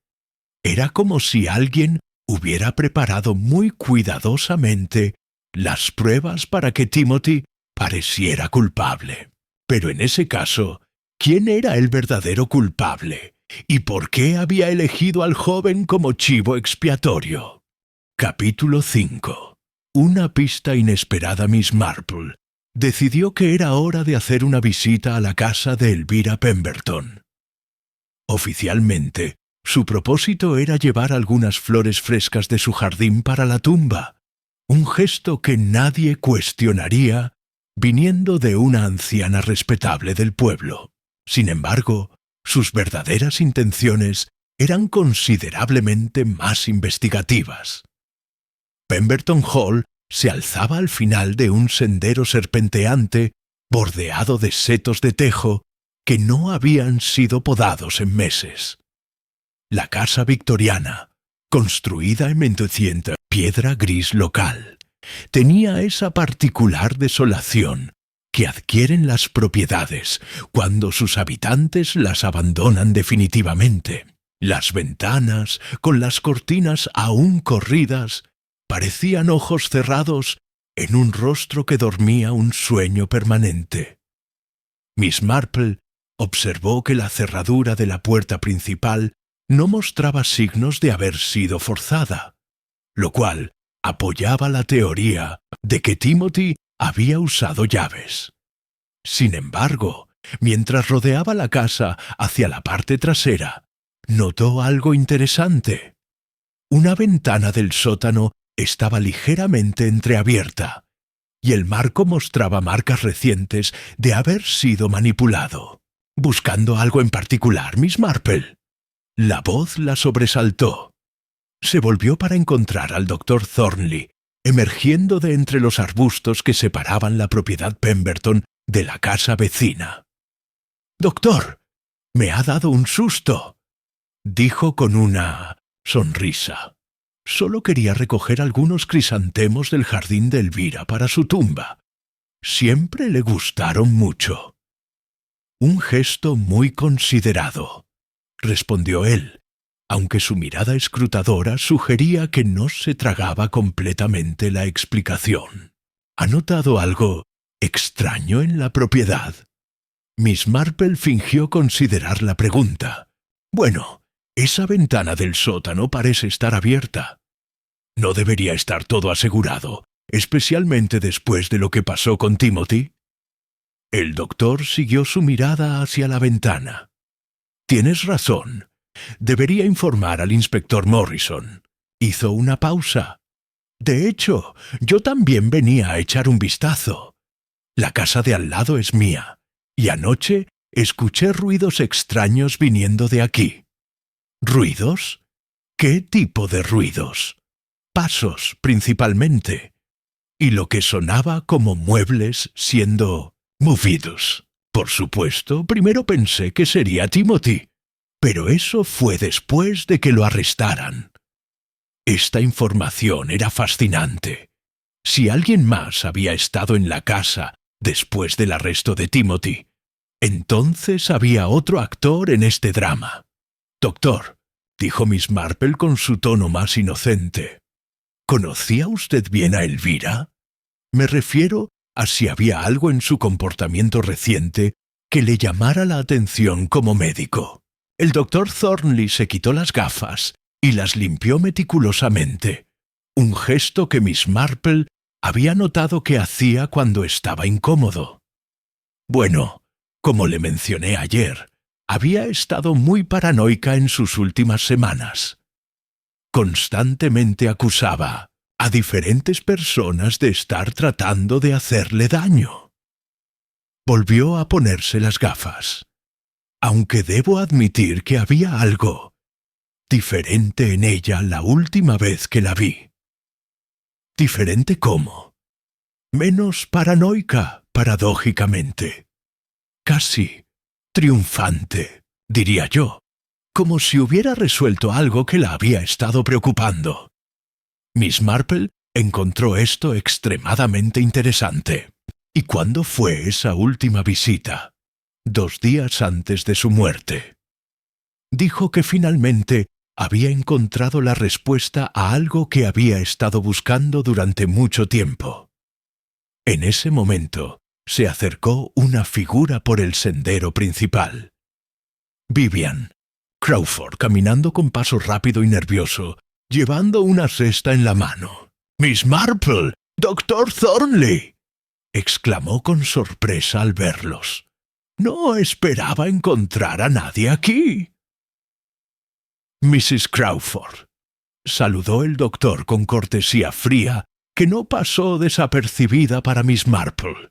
[SPEAKER 1] Era como si alguien hubiera preparado muy cuidadosamente las pruebas para que Timothy pareciera culpable. Pero en ese caso, ¿quién era el verdadero culpable? ¿Y por qué había elegido al joven como chivo expiatorio? Capítulo 5. Una pista inesperada. Miss Marple decidió que era hora de hacer una visita a la casa de Elvira Pemberton. Oficialmente, su propósito era llevar algunas flores frescas de su jardín para la tumba, un gesto que nadie cuestionaría viniendo de una anciana respetable del pueblo. Sin embargo, sus verdaderas intenciones eran considerablemente más investigativas. Pemberton Hall se alzaba al final de un sendero serpenteante bordeado de setos de tejo que no habían sido podados en meses. La casa victoriana, construida en mentucienta piedra gris local, tenía esa particular desolación que adquieren las propiedades cuando sus habitantes las abandonan definitivamente. Las ventanas, con las cortinas aún corridas, parecían ojos cerrados en un rostro que dormía un sueño permanente. Miss Marple observó que la cerradura de la puerta principal no mostraba signos de haber sido forzada, lo cual apoyaba la teoría de que Timothy había usado llaves. Sin embargo, mientras rodeaba la casa hacia la parte trasera, notó algo interesante. Una ventana del sótano estaba ligeramente entreabierta, y el marco mostraba marcas recientes de haber sido manipulado. ¿Buscando algo en particular, Miss Marple? La voz la sobresaltó. Se volvió para encontrar al doctor Thornley, emergiendo de entre los arbustos que separaban la propiedad Pemberton de la casa vecina. «Doctor, me ha dado un susto», dijo con una sonrisa. «Solo quería recoger algunos crisantemos del jardín de Elvira para su tumba. Siempre le gustaron mucho». «Un gesto muy considerado», respondió él, aunque su mirada escrutadora sugería que no se tragaba completamente la explicación. «¿Ha notado algo extraño en la propiedad?» Miss Marple fingió considerar la pregunta. «Bueno, esa ventana del sótano parece estar abierta. ¿No debería estar todo asegurado, especialmente después de lo que pasó con Timothy?» El doctor siguió su mirada hacia la ventana. «Tienes razón. Debería informar al inspector Morrison». Hizo una pausa. «De hecho, yo también venía a echar un vistazo. La casa de al lado es mía, y anoche escuché ruidos extraños viniendo de aquí». «¿Ruidos? ¿Qué tipo de ruidos?» «Pasos, principalmente. Y lo que sonaba como muebles siendo movidos. Por supuesto, primero pensé que sería Timothy, pero eso fue después de que lo arrestaran». Esta información era fascinante. Si alguien más había estado en la casa después del arresto de Timothy, entonces había otro actor en este drama. «Doctor», dijo Miss Marple con su tono más inocente, ¿conocía usted bien a Elvira? Me refiero a si había algo en su comportamiento reciente que le llamara la atención como médico». El doctor Thornley se quitó las gafas y las limpió meticulosamente, un gesto que Miss Marple había notado que hacía cuando estaba incómodo. «Bueno, como le mencioné ayer, había estado muy paranoica en sus últimas semanas. Constantemente acusaba a diferentes personas de estar tratando de hacerle daño». Volvió a ponerse las gafas. «Aunque debo admitir que había algo diferente en ella la última vez que la vi». «¿Diferente cómo?» «Menos paranoica, paradójicamente. Casi triunfante, diría yo, como si hubiera resuelto algo que la había estado preocupando». Miss Marple encontró esto extremadamente interesante. «¿Y cuándo fue esa última visita?» «2 días antes de su muerte». Dijo que finalmente había encontrado la respuesta a algo que había estado buscando durante mucho tiempo. En ese momento se acercó una figura por el sendero principal. Vivian Crawford, caminando con paso rápido y nervioso, llevando una cesta en la mano. «¡Miss Marple! ¡Doctor Thornley!», exclamó con sorpresa al verlos. «No esperaba encontrar a nadie aquí». «Mrs. Crawford», saludó el doctor con cortesía fría que no pasó desapercibida para Miss Marple.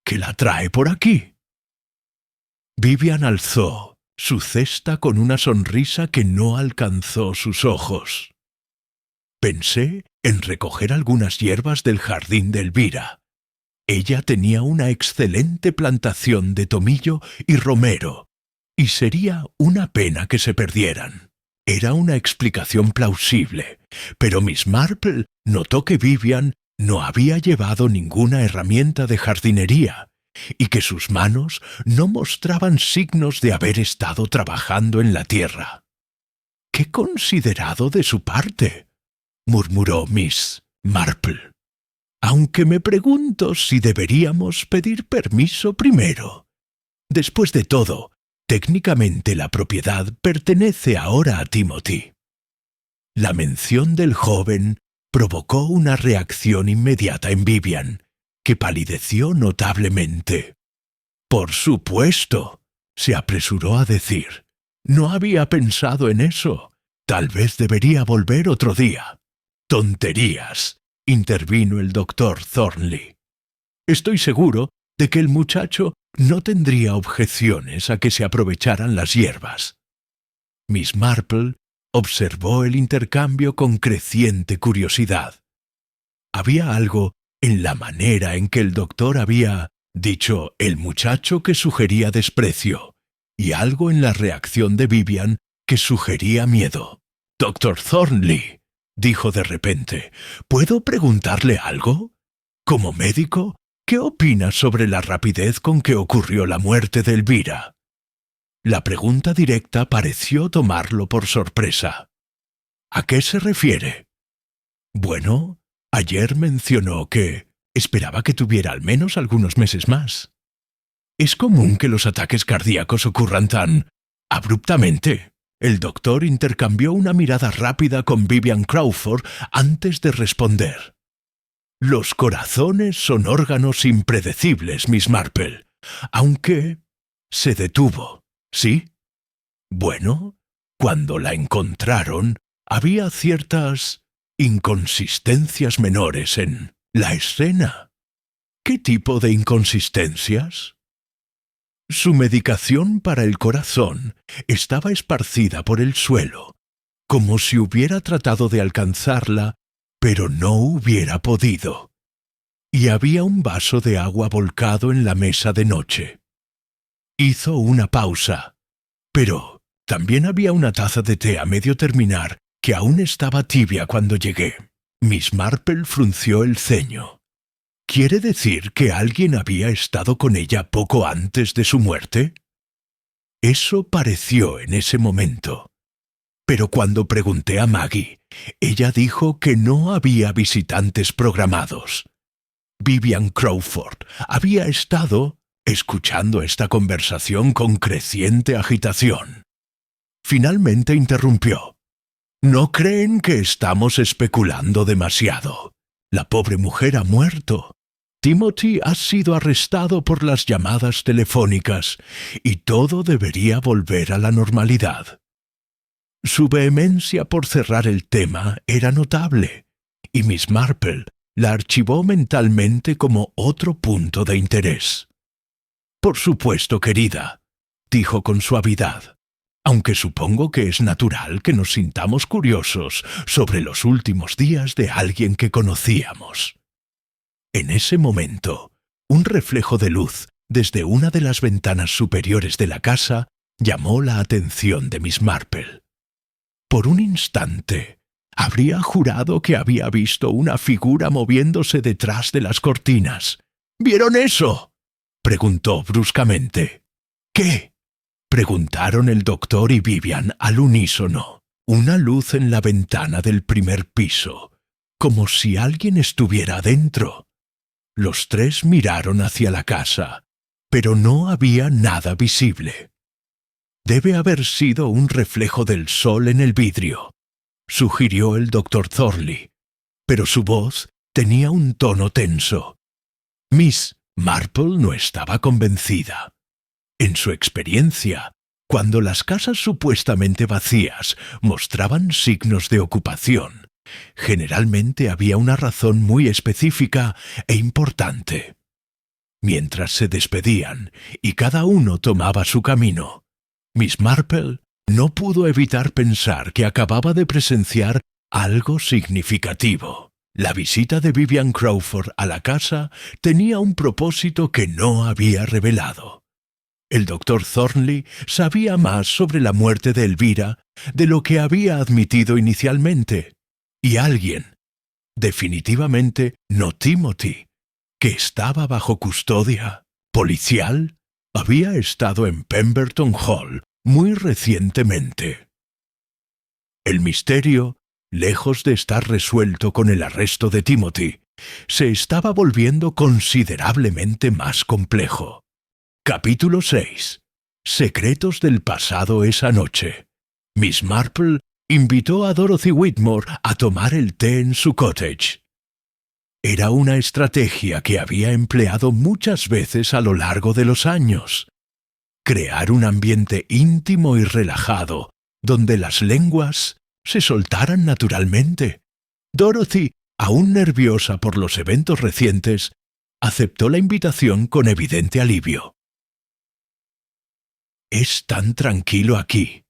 [SPEAKER 1] «¿Qué la trae por aquí?» Vivian alzó su cesta con una sonrisa que no alcanzó sus ojos. «Pensé en recoger algunas hierbas del jardín de Elvira. Ella tenía una excelente plantación de tomillo y romero, y sería una pena que se perdieran». Era una explicación plausible, pero Miss Marple notó que Vivian no había llevado ninguna herramienta de jardinería y que sus manos no mostraban signos de haber estado trabajando en la tierra. «¡Qué considerado de su parte!», murmuró Miss Marple. «Aunque me pregunto si deberíamos pedir permiso primero. Después de todo, técnicamente la propiedad pertenece ahora a Timothy». La mención del joven provocó una reacción inmediata en Vivian, que palideció notablemente. «Por supuesto», se apresuró a decir. «No había pensado en eso. Tal vez debería volver otro día». «Tonterías», intervino el doctor Thornley. «Estoy seguro de que el muchacho no tendría objeciones a que se aprovecharan las hierbas». Miss Marple observó el intercambio con creciente curiosidad. Había algo en la manera en que el doctor había dicho «el muchacho» que sugería desprecio, y algo en la reacción de Vivian que sugería miedo. «Doctor Thornley», dijo de repente, «¿puedo preguntarle algo? Como médico, ¿qué opina sobre la rapidez con que ocurrió la muerte de Elvira?» La pregunta directa pareció tomarlo por sorpresa. «¿A qué se refiere?» «Bueno, ayer mencionó que esperaba que tuviera al menos algunos meses más. ¿Es común que los ataques cardíacos ocurran tan abruptamente?» El doctor intercambió una mirada rápida con Vivian Crawford antes de responder. «Los corazones son órganos impredecibles, Miss Marple, aunque…» Se detuvo. «¿Sí? Bueno, cuando la encontraron, había ciertas inconsistencias menores en la escena». «¿Qué tipo de inconsistencias?» Su medicación para el corazón estaba esparcida por el suelo, como si hubiera tratado de alcanzarla, pero no hubiera podido. Y había un vaso de agua volcado en la mesa de noche. Hizo una pausa, pero también había una taza de té a medio terminar que aún estaba tibia cuando llegué. Miss Marple frunció el ceño. ¿Quiere decir que alguien había estado con ella poco antes de su muerte? Eso pareció en ese momento. Pero cuando pregunté a Maggie, ella dijo que no había visitantes programados. Vivian Crawford había estado escuchando esta conversación con creciente agitación. Finalmente interrumpió. «¿No creen que estamos especulando demasiado? La pobre mujer ha muerto. Timothy ha sido arrestado por las llamadas telefónicas y todo debería volver a la normalidad». Su vehemencia por cerrar el tema era notable, y Miss Marple la archivó mentalmente como otro punto de interés. «Por supuesto, querida», dijo con suavidad, «aunque supongo que es natural que nos sintamos curiosos sobre los últimos días de alguien que conocíamos». En ese momento, un reflejo de luz desde una de las ventanas superiores de la casa llamó la atención de Miss Marple. Por un instante, habría jurado que había visto una figura moviéndose detrás de las cortinas. «¿Vieron eso?», preguntó bruscamente. «¿Qué?», preguntaron el doctor y Vivian al unísono. Una luz en la ventana del primer piso, como si alguien estuviera adentro. Los tres miraron hacia la casa, pero no había nada visible. «Debe haber sido un reflejo del sol en el vidrio», sugirió el doctor Thornley, pero su voz tenía un tono tenso. Miss Marple no estaba convencida. En su experiencia, cuando las casas supuestamente vacías mostraban signos de ocupación, generalmente había una razón muy específica e importante. Mientras se despedían y cada uno tomaba su camino, Miss Marple no pudo evitar pensar que acababa de presenciar algo significativo. La visita de Vivian Crawford a la casa tenía un propósito que no había revelado. El doctor Thornley sabía más sobre la muerte de Elvira de lo que había admitido inicialmente, y alguien, definitivamente no Timothy, que estaba bajo custodia policial, había estado en Pemberton Hall muy recientemente. El misterio, lejos de estar resuelto con el arresto de Timothy, se estaba volviendo considerablemente más complejo. Capítulo 6. Secretos del pasado esa noche. Miss Marple invitó a Dorothy Whitmore a tomar el té en su cottage. Era una estrategia que había empleado muchas veces a lo largo de los años. Crear un ambiente íntimo y relajado, donde las lenguas se soltaran naturalmente. Dorothy, aún nerviosa por los eventos recientes, aceptó la invitación con evidente alivio. «Es tan tranquilo aquí»,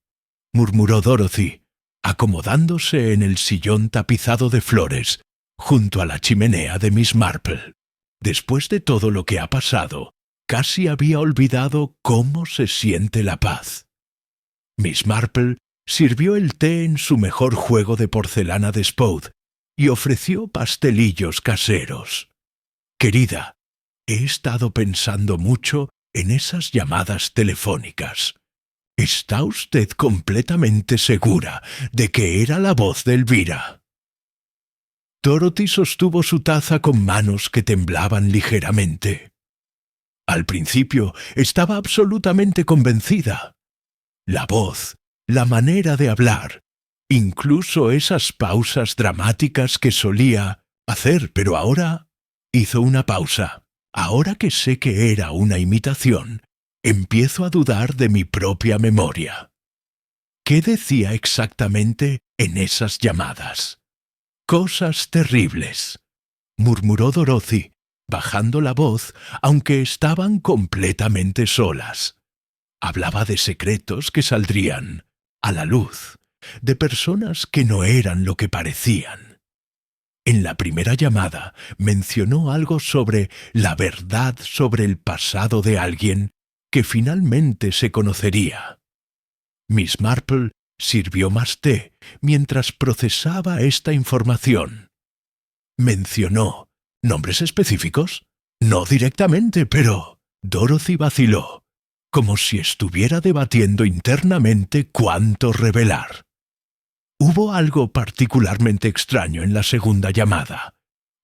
[SPEAKER 1] murmuró Dorothy, acomodándose en el sillón tapizado de flores, junto a la chimenea de Miss Marple. Después de todo lo que ha pasado, casi había olvidado cómo se siente la paz. Miss Marple sirvió el té en su mejor juego de porcelana de Spode y ofreció pastelillos caseros. «Querida, he estado pensando mucho en esas llamadas telefónicas. ¿Está usted completamente segura de que era la voz de Elvira?» Dorothy sostuvo su taza con manos que temblaban ligeramente. Al principio estaba absolutamente convencida. La voz, la manera de hablar, incluso esas pausas dramáticas que solía hacer, pero ahora hizo una pausa. Ahora que sé que era una imitación, empiezo a dudar de mi propia memoria. ¿Qué decía exactamente en esas llamadas? «Cosas terribles», murmuró Dorothy, bajando la voz, aunque estaban completamente solas. Hablaba de secretos que saldrían a la luz, de personas que no eran lo que parecían. En la primera llamada mencionó algo sobre la verdad sobre el pasado de alguien que finalmente se conocería. Miss Marple sirvió más té mientras procesaba esta información. ¿Mencionó nombres específicos? No directamente, pero Dorothy vaciló, como si estuviera debatiendo internamente cuánto revelar. Hubo algo particularmente extraño en la segunda llamada.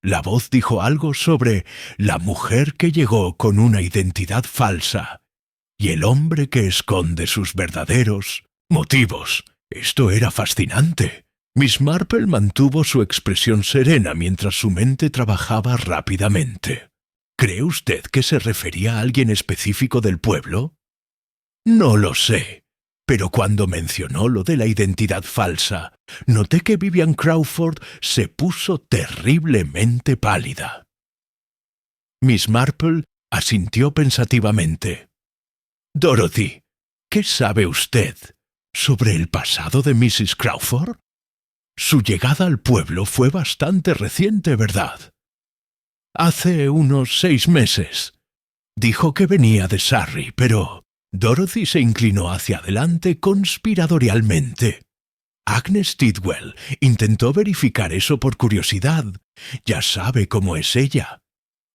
[SPEAKER 1] La voz dijo algo sobre la mujer que llegó con una identidad falsa y el hombre que esconde sus verdaderos motivos. Esto era fascinante. Miss Marple mantuvo su expresión serena mientras su mente trabajaba rápidamente. ¿Cree usted que se refería a alguien específico del pueblo? No lo sé, pero cuando mencionó lo de la identidad falsa, noté que Vivian Crawford se puso terriblemente pálida. Miss Marple asintió pensativamente. «Dorothy, ¿qué sabe usted sobre el pasado de Mrs. Crawford? Su llegada al pueblo fue bastante reciente, ¿verdad?» «Hace unos 6 meses. Dijo que venía de Surrey, pero...» Dorothy se inclinó hacia adelante conspiratorialmente. Agnes Tidwell intentó verificar eso por curiosidad. Ya sabe cómo es ella.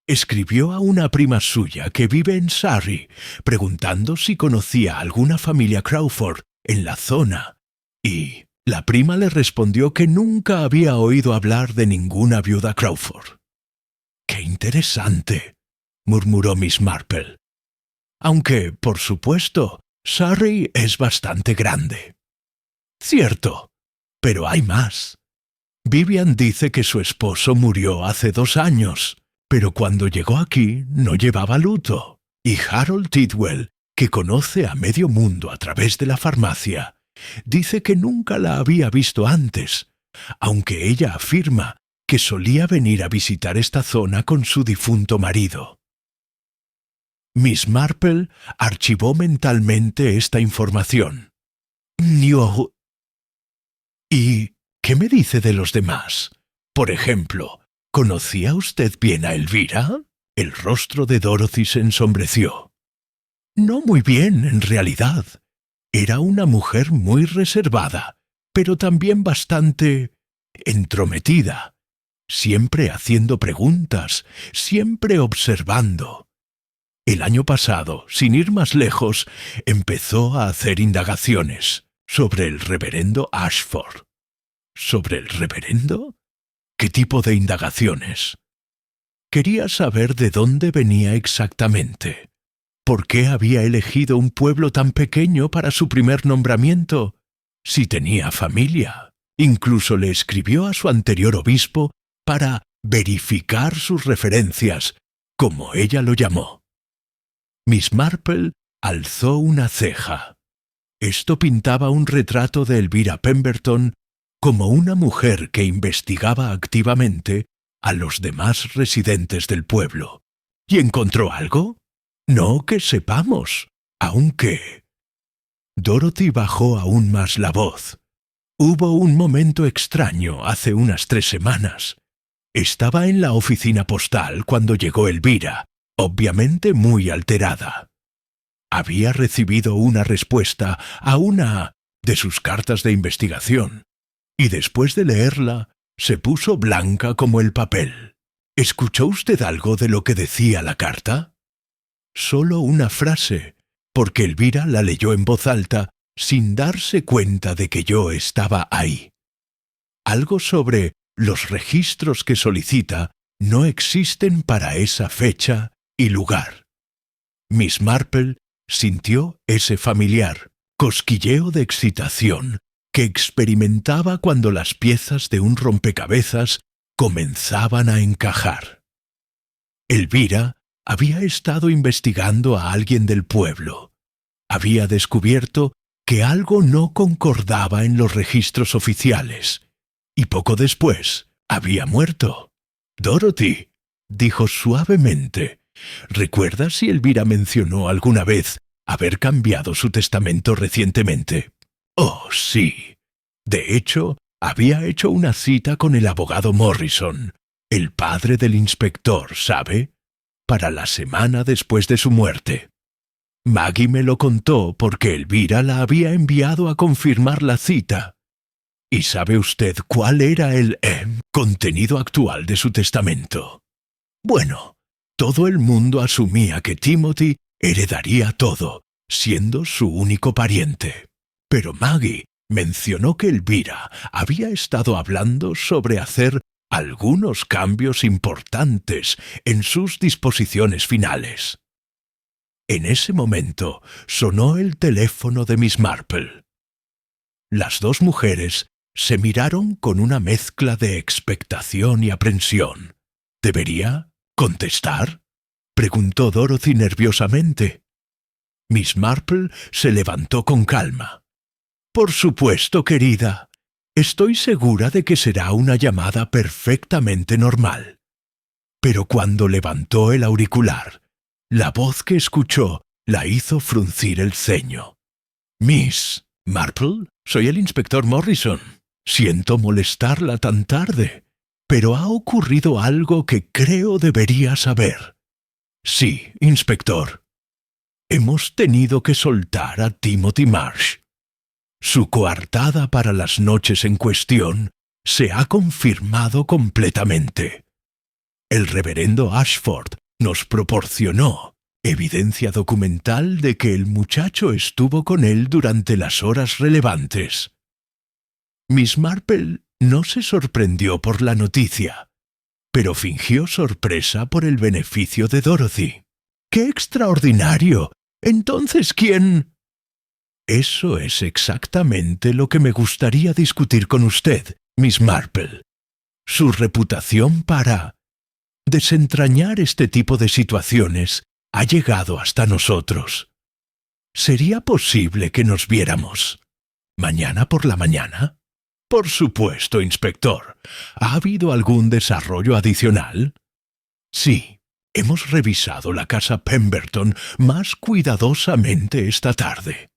[SPEAKER 1] Escribió a una prima suya que vive en Surrey, preguntando si conocía alguna familia Crawford en la zona, y la prima le respondió que nunca había oído hablar de ninguna viuda Crawford. «¡Qué interesante!», murmuró Miss Marple. «Aunque, por supuesto, Surrey es bastante grande». «Cierto. Pero hay más. Vivian dice que su esposo murió hace 2 años, pero cuando llegó aquí no llevaba luto. Y Harold Tidwell, que conoce a medio mundo a través de la farmacia, dice que nunca la había visto antes, aunque ella afirma que solía venir a visitar esta zona con su difunto marido. Miss Marple archivó mentalmente esta información. ¿Y qué me dice de los demás? Por ejemplo, ¿conocía usted bien a Elvira? El rostro de Dorothy se ensombreció. No muy bien, en realidad. Era una mujer muy reservada, pero también bastante entrometida, siempre haciendo preguntas, siempre observando. El año pasado, sin ir más lejos, empezó a hacer indagaciones sobre el reverendo Ashford. ¿Sobre el reverendo? ¿Qué tipo de indagaciones? Quería saber de dónde venía exactamente. ¿Por qué había elegido un pueblo tan pequeño para su primer nombramiento? Si tenía familia. Incluso le escribió a su anterior obispo para verificar sus referencias, como ella lo llamó. Miss Marple alzó una ceja. Esto pintaba un retrato de Elvira Pemberton como una mujer que investigaba activamente a los demás residentes del pueblo. ¿Y encontró algo? No que sepamos, aunque... Dorothy bajó aún más la voz. Hubo un momento extraño hace unas 3 semanas. Estaba en la oficina postal cuando llegó Elvira, obviamente muy alterada. Había recibido una respuesta a una de sus cartas de investigación, y después de leerla, se puso blanca como el papel. ¿Escuchó usted algo de lo que decía la carta? Solo una frase, porque Elvira la leyó en voz alta sin darse cuenta de que yo estaba ahí. Algo sobre los registros que solicita no existen para esa fecha y lugar. Miss Marple sintió ese familiar cosquilleo de excitación que experimentaba cuando las piezas de un rompecabezas comenzaban a encajar. Elvira había estado investigando a alguien del pueblo. Había descubierto que algo no concordaba en los registros oficiales, y poco después había muerto. Dorothy, dijo suavemente, ¿recuerdas si Elvira mencionó alguna vez haber cambiado su testamento recientemente? Oh, sí. De hecho, había hecho una cita con el abogado Morrison, el padre del inspector, ¿sabe? Para la semana después de su muerte. Maggie me lo contó porque Elvira la había enviado a confirmar la cita. ¿Y sabe usted cuál era el contenido actual de su testamento? Bueno, todo el mundo asumía que Timothy heredaría todo, siendo su único pariente. Pero Maggie mencionó que Elvira había estado hablando sobre hacer algunos cambios importantes en sus disposiciones finales. En ese momento sonó el teléfono de Miss Marple. Las dos mujeres se miraron con una mezcla de expectación y aprensión. ¿Debería contestar?, preguntó Dorothy nerviosamente. Miss Marple se levantó con calma. Por supuesto, querida. Estoy segura de que será una llamada perfectamente normal. Pero cuando levantó el auricular, la voz que escuchó la hizo fruncir el ceño. Miss Marple, soy el inspector Morrison. Siento molestarla tan tarde, pero ha ocurrido algo que creo debería saber. Sí, inspector. Hemos tenido que soltar a Timothy Marsh. Su coartada para las noches en cuestión se ha confirmado completamente. El reverendo Ashford nos proporcionó evidencia documental de que el muchacho estuvo con él durante las horas relevantes. Miss Marple no se sorprendió por la noticia, pero fingió sorpresa por el beneficio de Dorothy. ¡Qué extraordinario! Entonces, ¿quién? Eso es exactamente lo que me gustaría discutir con usted, Miss Marple. Su reputación para desentrañar este tipo de situaciones ha llegado hasta nosotros. ¿Sería posible que nos viéramos mañana por la mañana? Por supuesto, inspector. ¿Ha habido algún desarrollo adicional? Sí, hemos revisado la casa Pemberton más cuidadosamente esta tarde.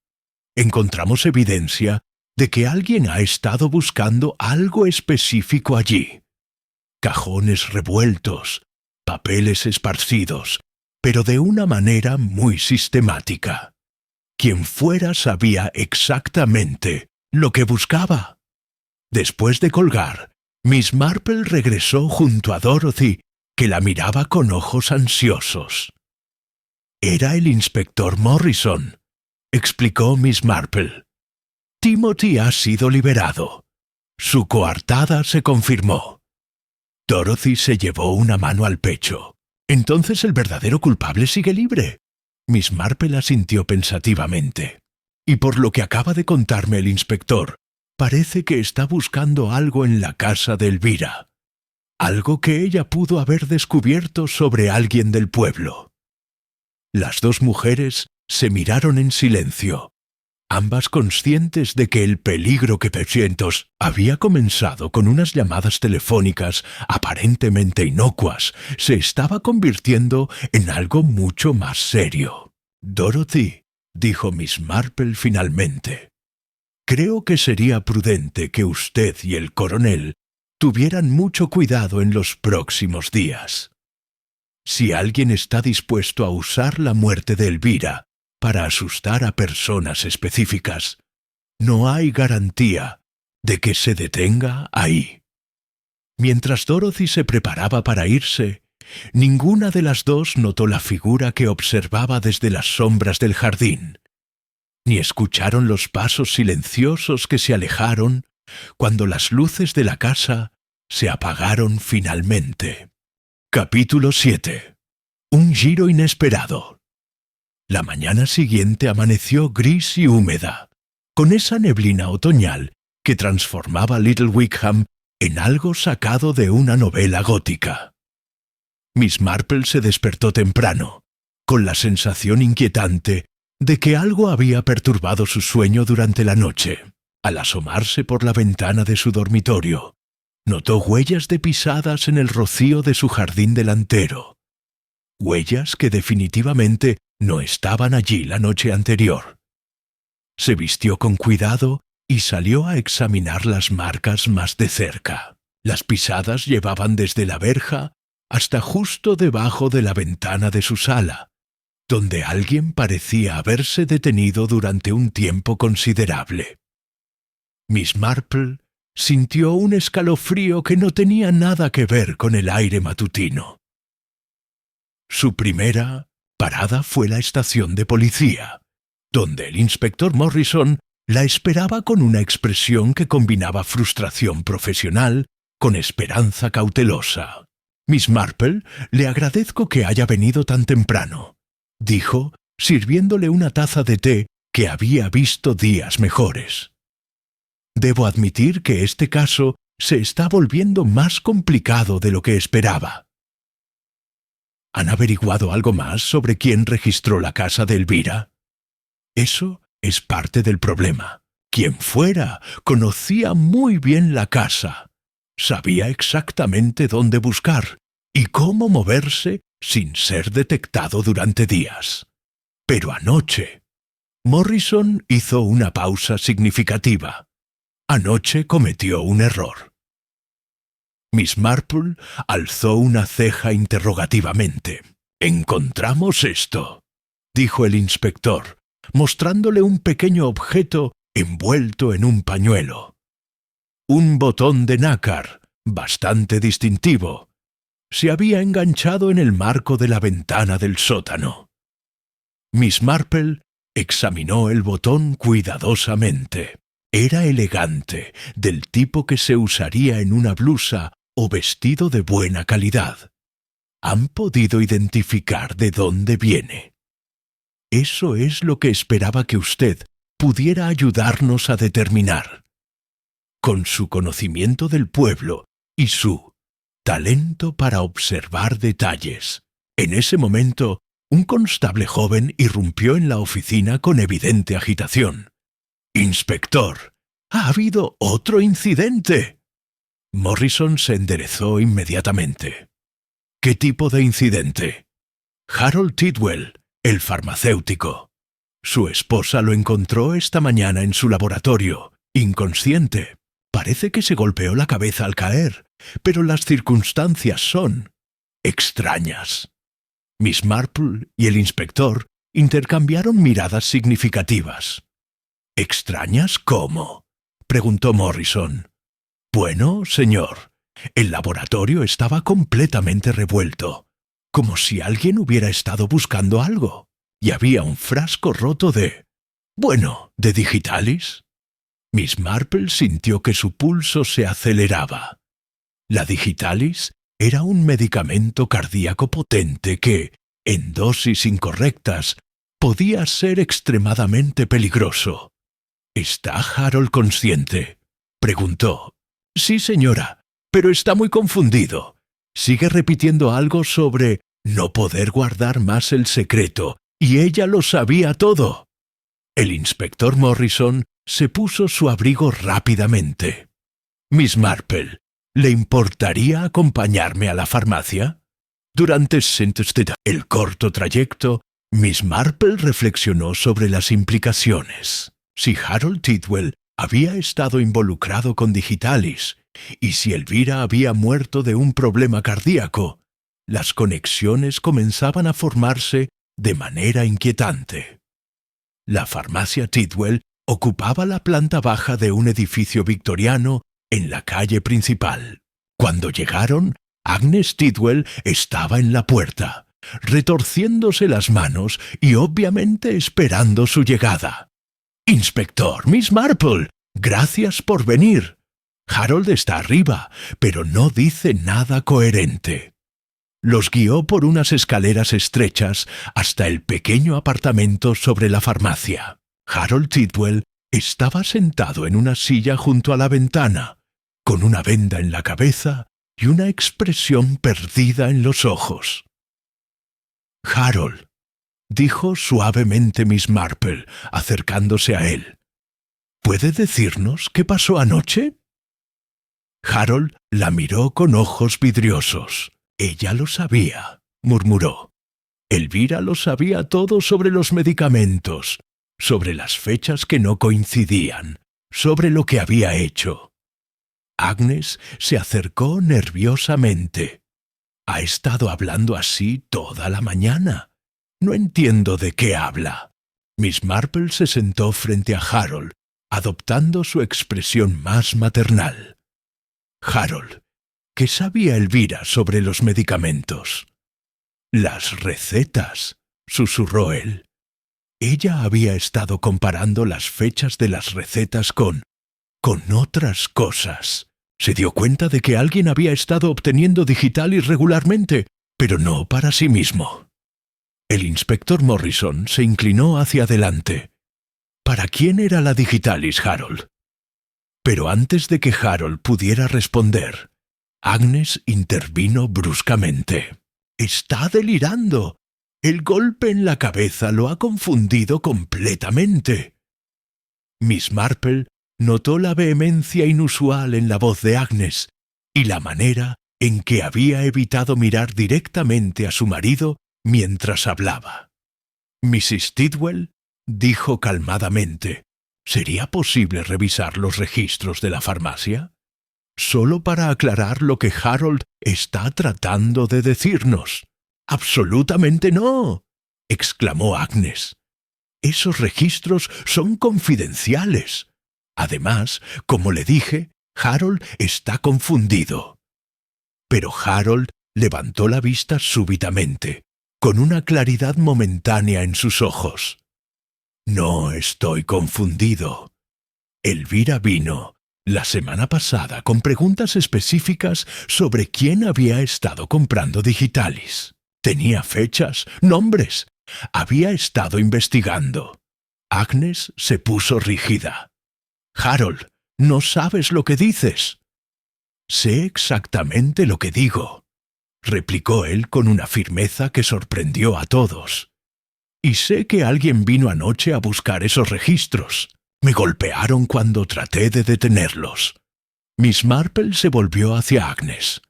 [SPEAKER 1] Encontramos evidencia de que alguien ha estado buscando algo específico allí. Cajones revueltos, papeles esparcidos, pero de una manera muy sistemática. Quien fuera sabía exactamente lo que buscaba. Después de colgar, Miss Marple regresó junto a Dorothy, que la miraba con ojos ansiosos. «Era el inspector Morrison», explicó Miss Marple. «Timothy ha sido liberado. Su coartada se confirmó». Dorothy se llevó una mano al pecho. «¿Entonces el verdadero culpable sigue libre?». Miss Marple asintió pensativamente. «Y por lo que acaba de contarme el inspector, parece que está buscando algo en la casa de Elvira. Algo que ella pudo haber descubierto sobre alguien del pueblo». Las dos mujeres se miraron en silencio, ambas conscientes de que el peligro que Pecientos había comenzado con unas llamadas telefónicas aparentemente inocuas se estaba convirtiendo en algo mucho más serio. «Dorothy», dijo Miss Marple finalmente, «creo que sería prudente que usted y el coronel tuvieran mucho cuidado en los próximos días. Si alguien está dispuesto a usar la muerte de Elvira para asustar a personas específicas, no hay garantía de que se detenga ahí». Mientras Dorothy se preparaba para irse, ninguna de las dos notó la figura que observaba desde las sombras del jardín, ni escucharon los pasos silenciosos que se alejaron cuando las luces de la casa se apagaron finalmente. Capítulo 7. Un giro inesperado. La mañana siguiente amaneció gris y húmeda, con esa neblina otoñal que transformaba Little Wickham en algo sacado de una novela gótica. Miss Marple se despertó temprano, con la sensación inquietante de que algo había perturbado su sueño durante la noche. Al asomarse por la ventana de su dormitorio, notó huellas de pisadas en el rocío de su jardín delantero. Huellas que definitivamente no estaban allí la noche anterior. Se vistió con cuidado y salió a examinar las marcas más de cerca. Las pisadas llevaban desde la verja hasta justo debajo de la ventana de su sala, donde alguien parecía haberse detenido durante un tiempo considerable. Miss Marple sintió un escalofrío que no tenía nada que ver con el aire matutino. Su primera parada fue la estación de policía, donde el inspector Morrison la esperaba con una expresión que combinaba frustración profesional con esperanza cautelosa. «Miss Marple, le agradezco que haya venido tan temprano», dijo, sirviéndole una taza de té que había visto días mejores. «Debo admitir que este caso se está volviendo más complicado de lo que esperaba». «¿Han averiguado algo más sobre quién registró la casa de Elvira?» «Eso es parte del problema. Quien fuera conocía muy bien la casa. Sabía exactamente dónde buscar y cómo moverse sin ser detectado durante días. Pero anoche, Morrison hizo una pausa significativa. Anoche cometió un error». Miss Marple alzó una ceja interrogativamente. «¿Encontramos esto?», dijo el inspector, mostrándole un pequeño objeto envuelto en un pañuelo. Un botón de nácar, bastante distintivo, se había enganchado en el marco de la ventana del sótano. Miss Marple examinó el botón cuidadosamente. Era elegante, del tipo que se usaría en una blusa o vestido de buena calidad. ¿Han podido identificar de dónde viene? Eso es lo que esperaba que usted pudiera ayudarnos a determinar. Con su conocimiento del pueblo y su talento para observar detalles, en ese momento, un constable joven irrumpió en la oficina con evidente agitación. «Inspector, ha habido otro incidente». Morrison se enderezó inmediatamente. «¿Qué tipo de incidente?» «Harold Tidwell, el farmacéutico. Su esposa lo encontró esta mañana en su laboratorio, inconsciente. Parece que se golpeó la cabeza al caer, pero las circunstancias son extrañas». Miss Marple y el inspector intercambiaron miradas significativas. «¿Extrañas cómo?», preguntó Morrison. «Bueno, señor, el laboratorio estaba completamente revuelto, como si alguien hubiera estado buscando algo, y había un frasco roto de digitalis». Miss Marple sintió que su pulso se aceleraba. La digitalis era un medicamento cardíaco potente que, en dosis incorrectas, podía ser extremadamente peligroso. «¿Está Harold consciente?», preguntó. «Sí, señora, pero está muy confundido. Sigue repitiendo algo sobre no poder guardar más el secreto, y ella lo sabía todo». El inspector Morrison se puso su abrigo rápidamente. «Miss Marple, ¿le importaría acompañarme a la farmacia?» Durante el corto trayecto, Miss Marple reflexionó sobre las implicaciones. Si Harold Tidwell había estado involucrado con digitalis y si Elvira había muerto de un problema cardíaco, las conexiones comenzaban a formarse de manera inquietante. La farmacia Tidwell ocupaba la planta baja de un edificio victoriano en la calle principal. Cuando llegaron, Agnes Tidwell estaba en la puerta, retorciéndose las manos y obviamente esperando su llegada. «Inspector, Miss Marple, gracias por venir. Harold está arriba, pero no dice nada coherente». Los guió por unas escaleras estrechas hasta el pequeño apartamento sobre la farmacia. Harold Tidwell estaba sentado en una silla junto a la ventana, con una venda en la cabeza y una expresión perdida en los ojos. «Harold», dijo suavemente Miss Marple, acercándose a él, «¿puede decirnos qué pasó anoche?» Harold la miró con ojos vidriosos. «Ella lo sabía», murmuró. «Elvira lo sabía todo sobre los medicamentos, sobre las fechas que no coincidían, sobre lo que había hecho». Agnes se acercó nerviosamente. «Ha estado hablando así toda la mañana. No entiendo de qué habla». Miss Marple se sentó frente a Harold, adoptando su expresión más maternal. «Harold, ¿qué sabía Elvira sobre los medicamentos?» «Las recetas», susurró él. Ella había estado comparando las fechas de las recetas con otras cosas. Se dio cuenta de que alguien había estado obteniendo digitalis regularmente, pero no para sí mismo. El inspector Morrison se inclinó hacia adelante. «¿Para quién era la digitalis, Harold?» Pero antes de que Harold pudiera responder, Agnes intervino bruscamente. «Está delirando. El golpe en la cabeza lo ha confundido completamente». Miss Marple notó la vehemencia inusual en la voz de Agnes y la manera en que había evitado mirar directamente a su marido mientras hablaba. «Mrs. Tidwell», dijo calmadamente, «¿sería posible revisar los registros de la farmacia? Solo para aclarar lo que Harold está tratando de decirnos». «¡Absolutamente no!», exclamó Agnes. «Esos registros son confidenciales. Además, como le dije, Harold está confundido». Pero Harold levantó la vista súbitamente, con una claridad momentánea en sus ojos. «No estoy confundido. Elvira vino la semana pasada con preguntas específicas sobre quién había estado comprando digitalis. Tenía fechas, nombres. Había estado investigando. Agnes se puso rígida. «Harold, no sabes lo que dices». «Sé exactamente lo que digo», replicó él con una firmeza que sorprendió a todos. «Y sé que alguien vino anoche a buscar esos registros. Me golpearon cuando traté de detenerlos». Miss Marple se volvió hacia Agnes.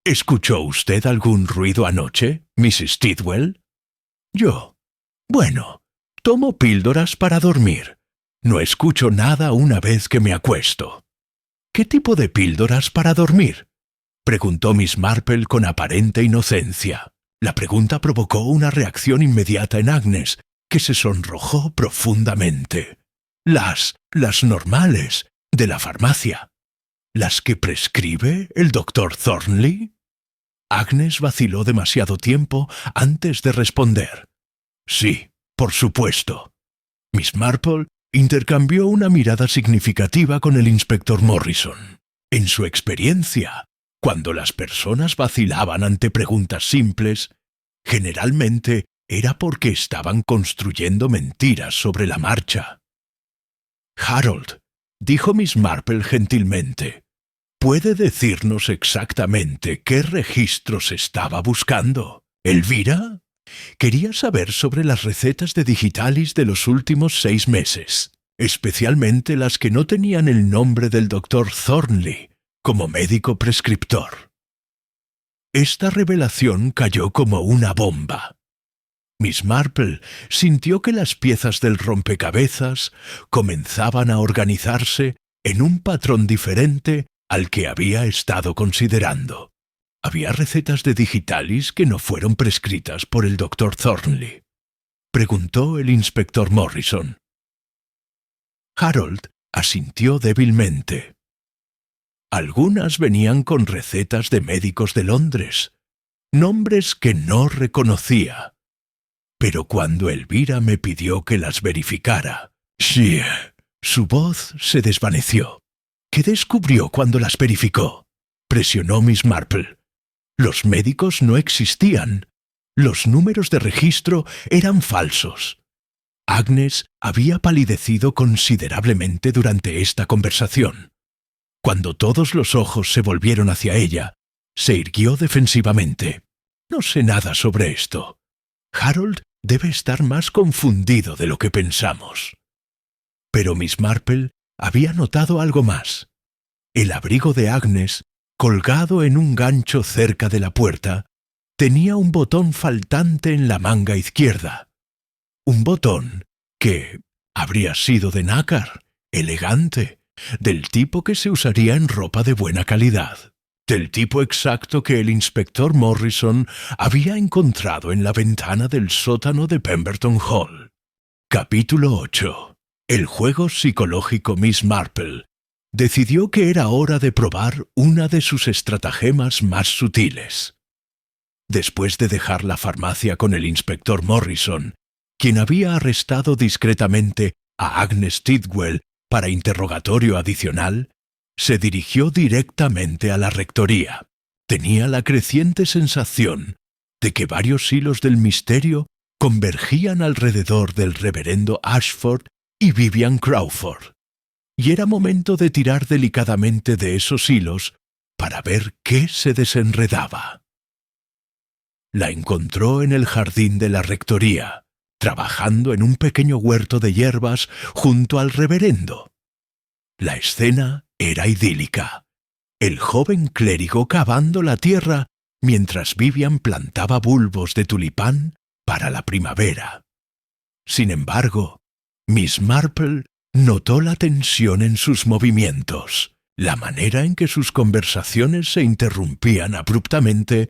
[SPEAKER 1] «¿Escuchó usted algún ruido anoche, Mrs. Tidwell?» «Yo. Bueno, tomo píldoras para dormir. No escucho nada una vez que me acuesto». «¿Qué tipo de píldoras para dormir?», preguntó Miss Marple con aparente inocencia. La pregunta provocó una reacción inmediata en Agnes, que se sonrojó profundamente. Las normales, de la farmacia. ¿Las que prescribe el doctor Thornley?» Agnes vaciló demasiado tiempo antes de responder. «Sí, por supuesto». Miss Marple intercambió una mirada significativa con el inspector Morrison. En su experiencia, cuando las personas vacilaban ante preguntas simples, generalmente era porque estaban construyendo mentiras sobre la marcha. «Harold», dijo Miss Marple gentilmente, «¿puede decirnos exactamente qué registros estaba buscando? ¿Elvira?» Quería saber sobre las recetas de digitalis de los últimos 6 meses, especialmente las que no tenían el nombre del doctor Thornley como médico prescriptor. Esta revelación cayó como una bomba. Miss Marple sintió que las piezas del rompecabezas comenzaban a organizarse en un patrón diferente al que había estado considerando. ¿Había recetas de digitalis que no fueron prescritas por el doctor Thornley?, preguntó el inspector Morrison. Harold asintió débilmente. Algunas venían con recetas de médicos de Londres, nombres que no reconocía. Pero cuando Elvira me pidió que las verificara, sí, su voz se desvaneció. ¿Qué descubrió cuando las verificó?, presionó Miss Marple. Los médicos no existían. Los números de registro eran falsos. Agnes había palidecido considerablemente durante esta conversación. Cuando todos los ojos se volvieron hacia ella, se irguió defensivamente. «No sé nada sobre esto. Harold debe estar más confundido de lo que pensamos». Pero Miss Marple había notado algo más. El abrigo de Agnes, colgado en un gancho cerca de la puerta, tenía un botón faltante en la manga izquierda. Un botón que habría sido de nácar, elegante, del tipo que se usaría en ropa de buena calidad, del tipo exacto que el inspector Morrison había encontrado en la ventana del sótano de Pemberton Hall. Capítulo 8. El juego psicológico Miss Marple decidió que era hora de probar una de sus estratagemas más sutiles. Después de dejar la farmacia con el inspector Morrison, quien había arrestado discretamente a Agnes Tidwell para interrogatorio adicional, se dirigió directamente a la rectoría. Tenía la creciente sensación de que varios hilos del misterio convergían alrededor del reverendo Ashford y Vivian Crawford, y era momento de tirar delicadamente de esos hilos para ver qué se desenredaba. La encontró en el jardín de la rectoría, trabajando en un pequeño huerto de hierbas junto al reverendo. La escena era idílica. El joven clérigo cavando la tierra mientras Vivian plantaba bulbos de tulipán para la primavera. Sin embargo, Miss Marple notó la tensión en sus movimientos, la manera en que sus conversaciones se interrumpían abruptamente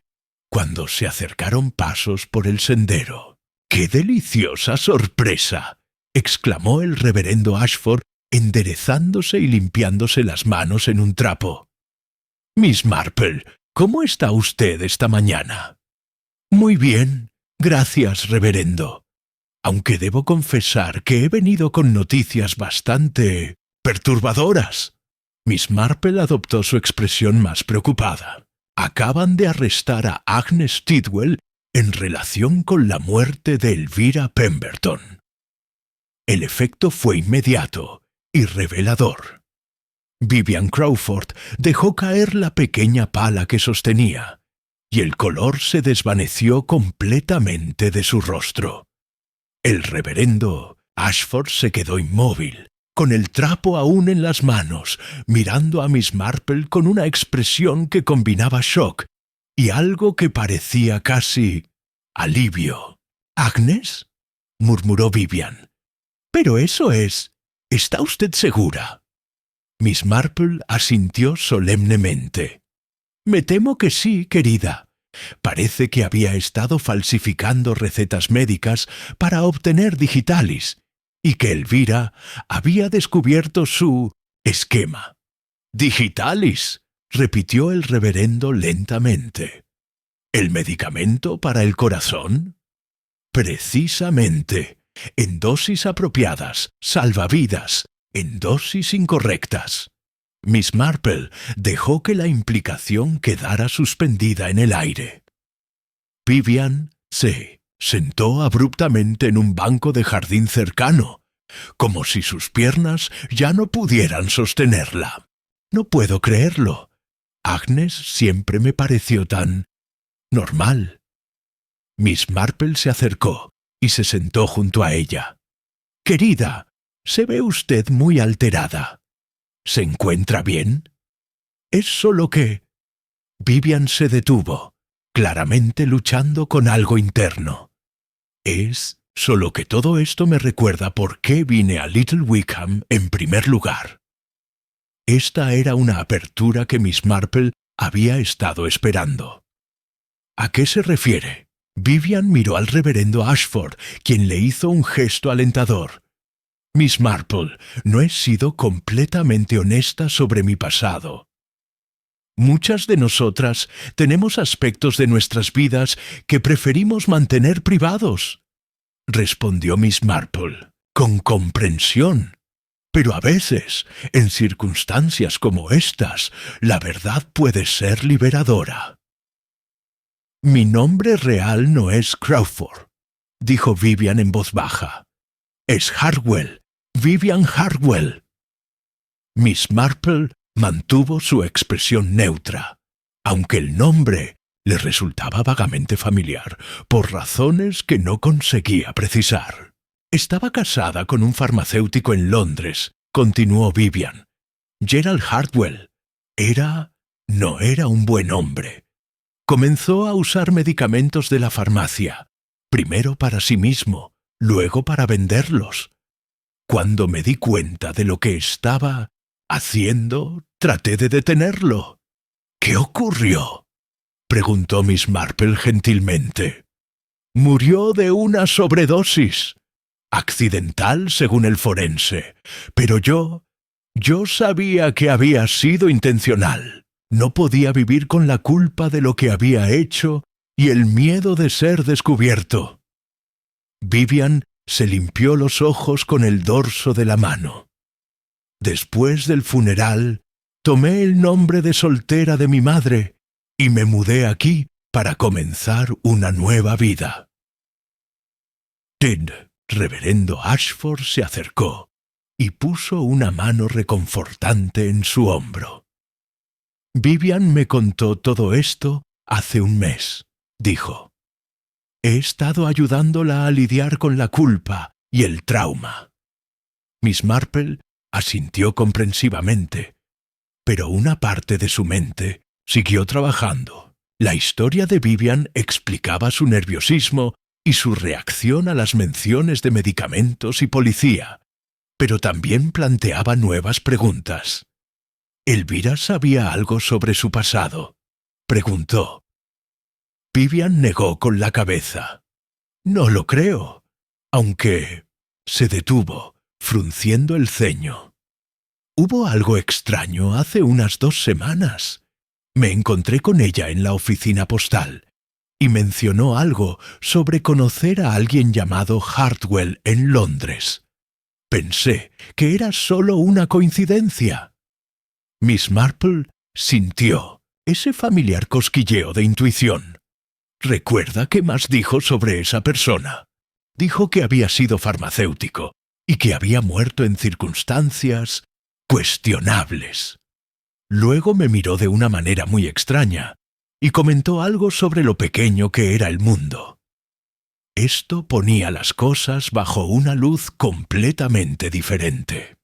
[SPEAKER 1] cuando se acercaron pasos por el sendero. ¡Qué deliciosa sorpresa!, exclamó el reverendo Ashford, enderezándose y limpiándose las manos en un trapo. «Miss Marple, ¿cómo está usted esta mañana?» «Muy bien, gracias, reverendo. Aunque debo confesar que he venido con noticias bastante perturbadoras». Miss Marple adoptó su expresión más preocupada. «Acaban de arrestar a Agnes Tidwell en relación con la muerte de Elvira Pemberton». El efecto fue inmediato y revelador. Vivian Crawford dejó caer la pequeña pala que sostenía, y el color se desvaneció completamente de su rostro. El reverendo Ashford se quedó inmóvil, con el trapo aún en las manos, mirando a Miss Marple con una expresión que combinaba shock y algo que parecía casi alivio. «¿Agnes?», murmuró Vivian. «Pero eso es... ¿Está usted segura?». Miss Marple asintió solemnemente. «Me temo que sí, querida. Parece que había estado falsificando recetas médicas para obtener digitalis, y que Elvira había descubierto su esquema». «¿Digitalis?», repitió el reverendo lentamente. «¿El medicamento para el corazón?». «Precisamente, en dosis apropiadas, salvavidas, en dosis incorrectas». Miss Marple dejó que la implicación quedara suspendida en el aire. Vivian se sentó abruptamente en un banco de jardín cercano, como si sus piernas ya no pudieran sostenerla. «No puedo creerlo. Agnes siempre me pareció tan normal». Miss Marple se acercó y se sentó junto a ella. «Querida, se ve usted muy alterada. ¿Se encuentra bien?». «Es solo que...». Vivian se detuvo, claramente luchando con algo interno. «Es solo que todo esto me recuerda por qué vine a Little Wickham en primer lugar». Esta era una apertura que Miss Marple había estado esperando. «¿A qué se refiere?». Vivian miró al reverendo Ashford, quien le hizo un gesto alentador. «Miss Marple, no he sido completamente honesta sobre mi pasado. Muchas de nosotras tenemos aspectos de nuestras vidas que preferimos mantener privados», respondió Miss Marple, con comprensión. «Pero a veces, en circunstancias como estas, la verdad puede ser liberadora». «Mi nombre real no es Crawford», dijo Vivian en voz baja. «Es Hartwell, Vivian Hartwell». Miss Marple mantuvo su expresión neutra, aunque el nombre le resultaba vagamente familiar, por razones que no conseguía precisar. «Estaba casada con un farmacéutico en Londres», continuó Vivian. «Gerald Hartwell. No era un buen hombre. Comenzó a usar medicamentos de la farmacia, primero para sí mismo, luego para venderlos. Cuando me di cuenta de lo que estaba haciendo, traté de detenerlo». «¿Qué ocurrió?», preguntó Miss Marple gentilmente. «Murió de una sobredosis. Accidental, según el forense. Pero yo sabía que había sido intencional. No podía vivir con la culpa de lo que había hecho y el miedo de ser descubierto». Vivian se limpió los ojos con el dorso de la mano. «Después del funeral, tomé el nombre de soltera de mi madre y me mudé aquí para comenzar una nueva vida». El reverendo Ashford se acercó y puso una mano reconfortante en su hombro. «Vivian me contó todo esto hace un mes», dijo. «He estado ayudándola a lidiar con la culpa y el trauma». Miss Marple asintió comprensivamente, pero una parte de su mente siguió trabajando. La historia de Vivian explicaba su nerviosismo y su reacción a las menciones de medicamentos y policía, pero también planteaba nuevas preguntas. «¿Elvira sabía algo sobre su pasado?», preguntó. Vivian negó con la cabeza. «No lo creo», aunque se detuvo, frunciendo el ceño. «Hubo algo extraño hace unas 2 semanas. Me encontré con ella en la oficina postal y mencionó algo sobre conocer a alguien llamado Hartwell en Londres. Pensé que era solo una coincidencia». Miss Marple sintió ese familiar cosquilleo de intuición. «¿Recuerda qué más dijo sobre esa persona?». «Dijo que había sido farmacéutico y que había muerto en circunstancias cuestionables. Luego me miró de una manera muy extraña y comentó algo sobre lo pequeño que era el mundo. Esto ponía las cosas bajo una luz completamente diferente.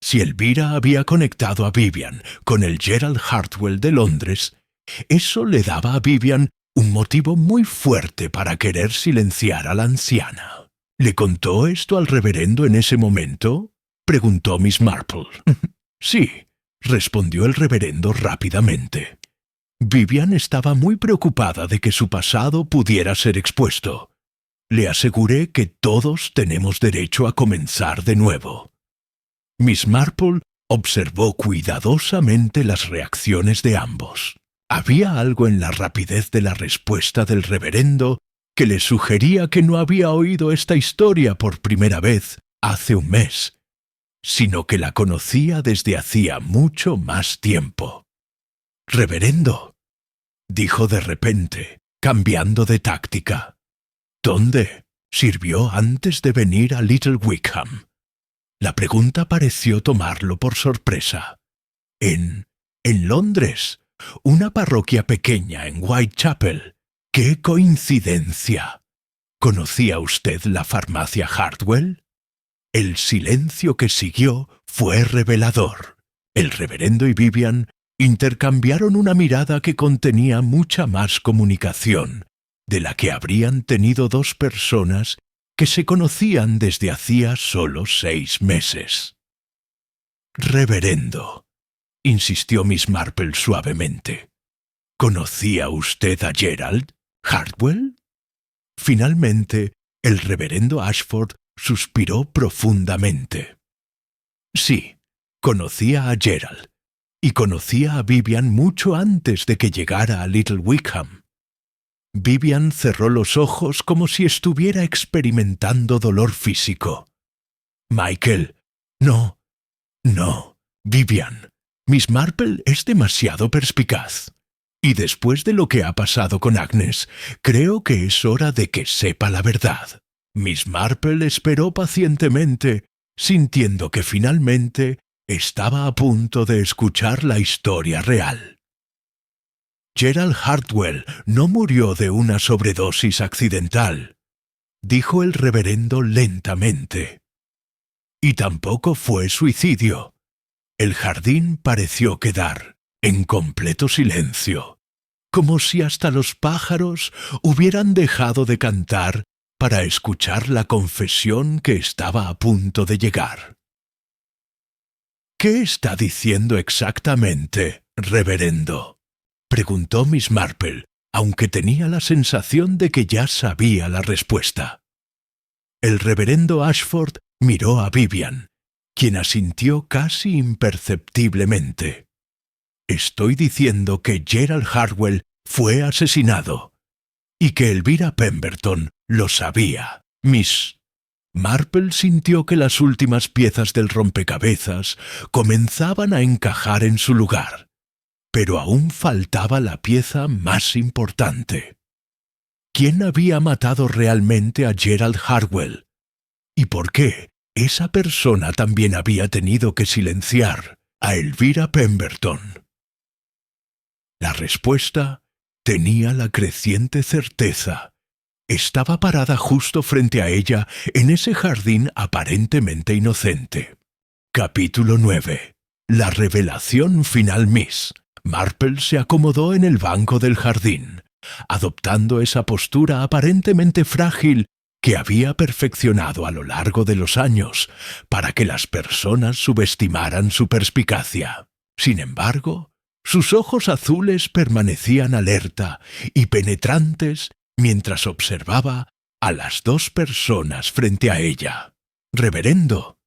[SPEAKER 1] Si Elvira había conectado a Vivian con el Gerald Hartwell de Londres, eso le daba a Vivian un motivo muy fuerte para querer silenciar a la anciana. ¿Le contó esto al reverendo en ese momento?, preguntó Miss Marple. Sí, respondió el reverendo rápidamente. Vivian estaba muy preocupada de que su pasado pudiera ser expuesto. Le aseguré que todos tenemos derecho a comenzar de nuevo. Miss Marple observó cuidadosamente las reacciones de ambos. Había algo en la rapidez de la respuesta del reverendo que le sugería que no había oído esta historia por primera vez hace un mes, sino que la conocía desde hacía mucho más tiempo. «Reverendo», dijo de repente, cambiando de táctica. «¿Dónde sirvió antes de venir a Little Wickham?» La pregunta pareció tomarlo por sorpresa. En Londres, una parroquia pequeña en Whitechapel. ¡Qué coincidencia! ¿Conocía usted la farmacia Hartwell? El silencio que siguió fue revelador. El reverendo y Vivian intercambiaron una mirada que contenía mucha más comunicación de la que habrían tenido dos personas que se conocían desde hacía solo 6 meses. «Reverendo», insistió Miss Marple suavemente, ¿conocía usted a Gerald Hartwell? Finalmente, el reverendo Ashford suspiró profundamente. Sí, conocía a Gerald, y conocía a Vivian mucho antes de que llegara a Little Wickham. Vivian cerró los ojos como si estuviera experimentando dolor físico. «Michael, no, Vivian, Miss Marple es demasiado perspicaz. Y después de lo que ha pasado con Agnes, creo que es hora de que sepa la verdad». Miss Marple esperó pacientemente, sintiendo que finalmente estaba a punto de escuchar la historia real. «Gerald Hartwell no murió de una sobredosis accidental», dijo el reverendo lentamente. «Y tampoco fue suicidio». El jardín pareció quedar en completo silencio, como si hasta los pájaros hubieran dejado de cantar para escuchar la confesión que estaba a punto de llegar. «¿Qué está diciendo exactamente, reverendo?», preguntó Miss Marple, aunque tenía la sensación de que ya sabía la respuesta. El reverendo Ashford miró a Vivian, quien asintió casi imperceptiblemente. «Estoy diciendo que Gerald Hartwell fue asesinado, y que Elvira Pemberton lo sabía». Miss Marple sintió que las últimas piezas del rompecabezas comenzaban a encajar en su lugar. Pero aún faltaba la pieza más importante. ¿Quién había matado realmente a Gerald Hartwell? ¿Y por qué esa persona también había tenido que silenciar a Elvira Pemberton? La respuesta tenía la creciente certeza. Estaba parada justo frente a ella en ese jardín aparentemente inocente. Capítulo 9. La revelación final. Miss Marple se acomodó en el banco del jardín, adoptando esa postura aparentemente frágil que había perfeccionado a lo largo de los años para que las personas subestimaran su perspicacia. Sin embargo, sus ojos azules permanecían alerta y penetrantes mientras observaba a las dos personas frente a ella. «Reverendo»,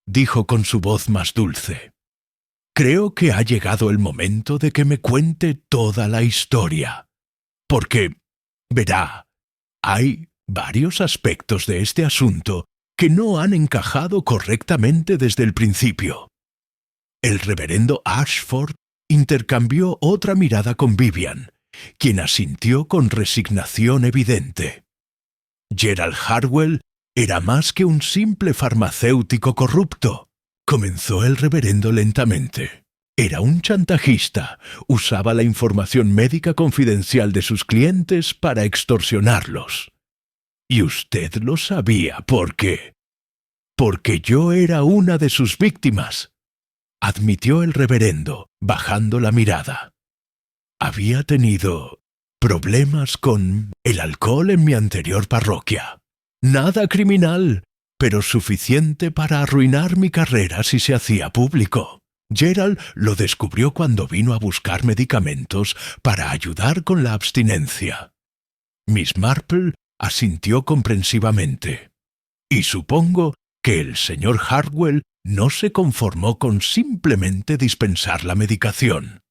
[SPEAKER 1] dijo con su voz más dulce, «creo que ha llegado el momento de que me cuente toda la historia. Porque, verá, hay varios aspectos de este asunto que no han encajado correctamente desde el principio». El reverendo Ashford intercambió otra mirada con Vivian, quien asintió con resignación evidente. Gerald Hartwell era más que un simple farmacéutico corrupto. Comenzó el reverendo lentamente. Era un chantajista. Usaba la información médica confidencial de sus clientes para extorsionarlos. Y usted lo sabía, ¿por qué? Porque yo era una de sus víctimas, admitió el reverendo, bajando la mirada. Había tenido problemas con el alcohol en mi anterior parroquia. Nada criminal, pero suficiente para arruinar mi carrera si se hacía público. Gerald lo descubrió cuando vino a buscar medicamentos para ayudar con la abstinencia. Miss Marple asintió comprensivamente. Y supongo que el señor Hartwell no se conformó con simplemente dispensar la medicación.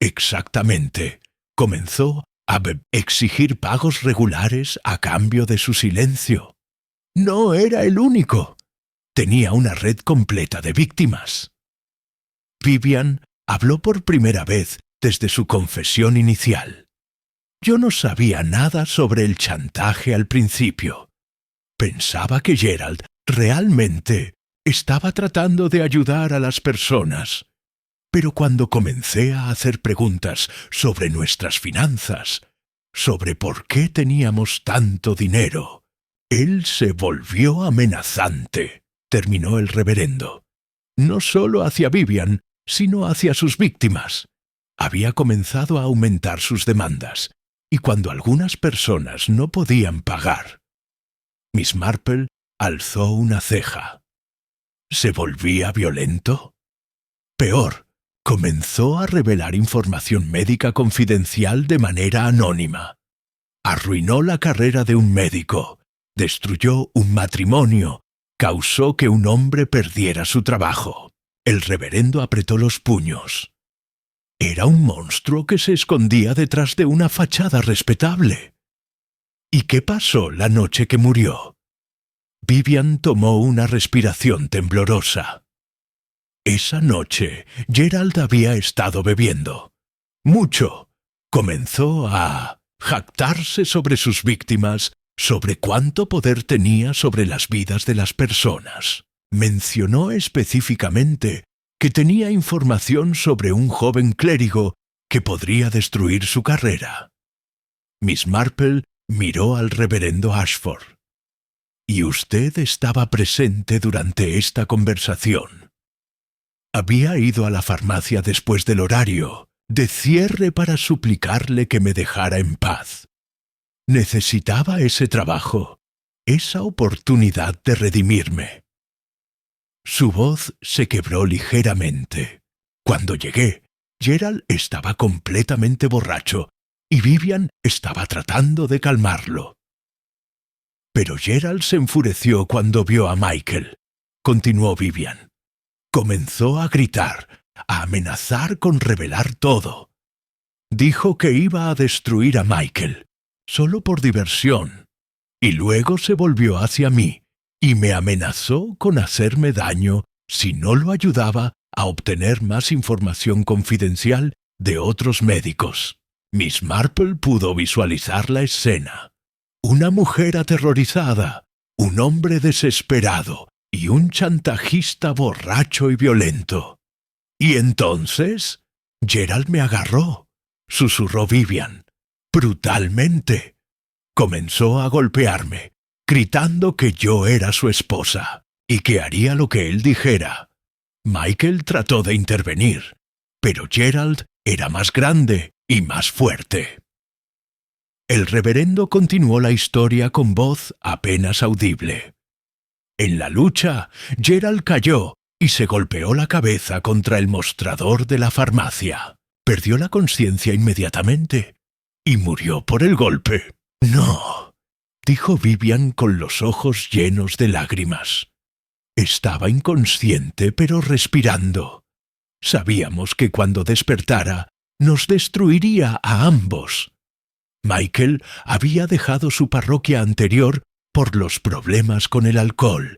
[SPEAKER 1] Exactamente. Comenzó a exigir pagos regulares a cambio de su silencio. No era el único. Tenía una red completa de víctimas. Vivian habló por primera vez desde su confesión inicial. Yo no sabía nada sobre el chantaje al principio. Pensaba que Gerald realmente estaba tratando de ayudar a las personas. Pero cuando comencé a hacer preguntas sobre nuestras finanzas, sobre por qué teníamos tanto dinero, él se volvió amenazante, terminó el reverendo. No solo hacia Vivian, sino hacia sus víctimas. Había comenzado a aumentar sus demandas, y cuando algunas personas no podían pagar, Miss Marple alzó una ceja. ¿Se volvía violento? Peor, comenzó a revelar información médica confidencial de manera anónima. Arruinó la carrera de un médico, destruyó un matrimonio, causó que un hombre perdiera su trabajo. El reverendo apretó los puños. Era un monstruo que se escondía detrás de una fachada respetable. ¿Y qué pasó la noche que murió? Vivian tomó una respiración temblorosa. Esa noche, Gerald había estado bebiendo. Mucho. Comenzó a jactarse sobre sus víctimas, sobre cuánto poder tenía sobre las vidas de las personas. Mencionó específicamente que tenía información sobre un joven clérigo que podría destruir su carrera. Miss Marple miró al reverendo Ashford. ¿Y usted estaba presente durante esta conversación? Había ido a la farmacia después del horario de cierre para suplicarle que me dejara en paz. Necesitaba ese trabajo, esa oportunidad de redimirme. Su voz se quebró ligeramente. Cuando llegué, Gerald estaba completamente borracho y Vivian estaba tratando de calmarlo. Pero Gerald se enfureció cuando vio a Michael, continuó Vivian. Comenzó a gritar, a amenazar con revelar todo. Dijo que iba a destruir a Michael, solo por diversión, y luego se volvió hacia mí y me amenazó con hacerme daño si no lo ayudaba a obtener más información confidencial de otros médicos. Miss Marple pudo visualizar la escena. Una mujer aterrorizada, un hombre desesperado y un chantajista borracho y violento. ¿Y entonces? Gerald me agarró, susurró Vivian, brutalmente. Comenzó a golpearme, gritando que yo era su esposa y que haría lo que él dijera. Michael trató de intervenir, pero Gerald era más grande y más fuerte. El reverendo continuó la historia con voz apenas audible. En la lucha, Gerald cayó y se golpeó la cabeza contra el mostrador de la farmacia. Perdió la conciencia inmediatamente y murió por el golpe. No, dijo Vivian con los ojos llenos de lágrimas. Estaba inconsciente pero respirando. Sabíamos que cuando despertara nos destruiría a ambos. Michael había dejado su parroquia anterior por los problemas con el alcohol,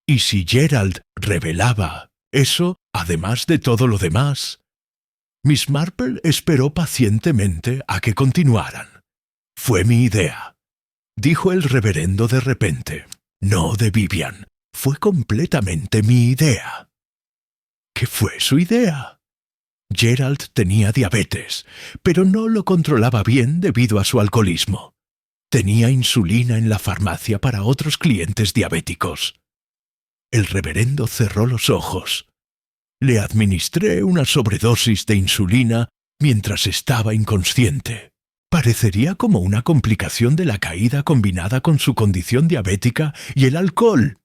[SPEAKER 1] y si Gerald revelaba eso, además de todo lo demás. Miss Marple esperó pacientemente a que continuaran. Fue mi idea. dijo el reverendo de repente. No de Vivian. Fue completamente mi idea. ¿Qué fue su idea? Gerald tenía diabetes, pero no lo controlaba bien debido a su alcoholismo. Tenía insulina en la farmacia para otros clientes diabéticos. El reverendo cerró los ojos. Le administré una sobredosis de insulina mientras estaba inconsciente. Parecería como una complicación de la caída combinada con su condición diabética y el alcohol.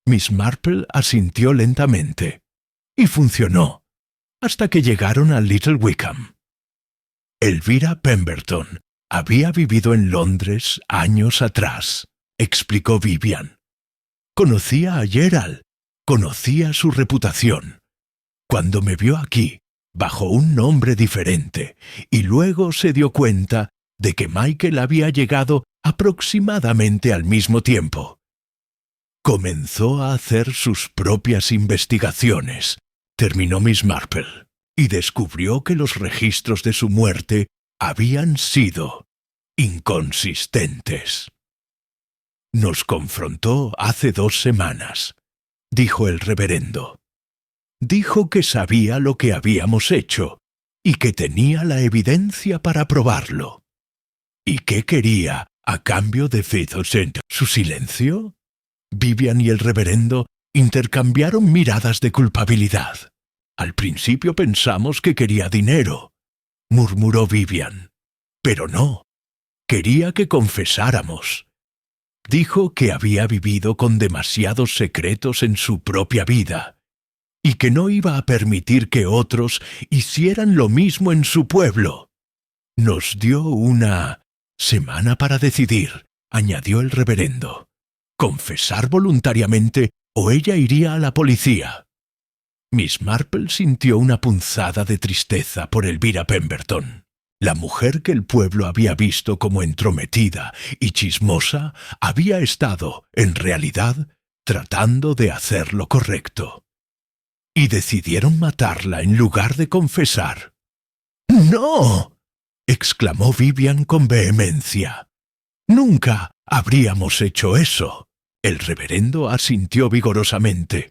[SPEAKER 1] Miss Marple asintió lentamente. Y funcionó, hasta que llegaron a Little Wickham. Elvira Pemberton había vivido en Londres años atrás, explicó Vivian. Conocía a Gerald, conocía su reputación. Cuando me vio aquí, bajo un nombre diferente, y luego se dio cuenta de que Michael había llegado aproximadamente al mismo tiempo. Comenzó a hacer sus propias investigaciones, terminó Miss Marple, y descubrió que los registros de su muerte habían sido inconsistentes. Nos confrontó hace 2 semanas, dijo el reverendo. Dijo que sabía lo que habíamos hecho y que tenía la evidencia para probarlo. ¿Y qué quería a cambio de Fitocent? ¿Su silencio? Vivian y el reverendo intercambiaron miradas de culpabilidad. Al principio pensamos que quería dinero, murmuró Vivian. Pero no, quería que confesáramos. Dijo que había vivido con demasiados secretos en su propia vida y que no iba a permitir que otros hicieran lo mismo en su pueblo. Nos dio una semana para decidir, añadió el reverendo. Confesar voluntariamente o ella iría a la policía. Miss Marple sintió una punzada de tristeza por Elvira Pemberton. La mujer que el pueblo había visto como entrometida y chismosa había estado, en realidad, tratando de hacer lo correcto. Y decidieron matarla en lugar de confesar. ¡No!, exclamó Vivian con vehemencia. «Nunca habríamos hecho eso». El reverendo asintió vigorosamente.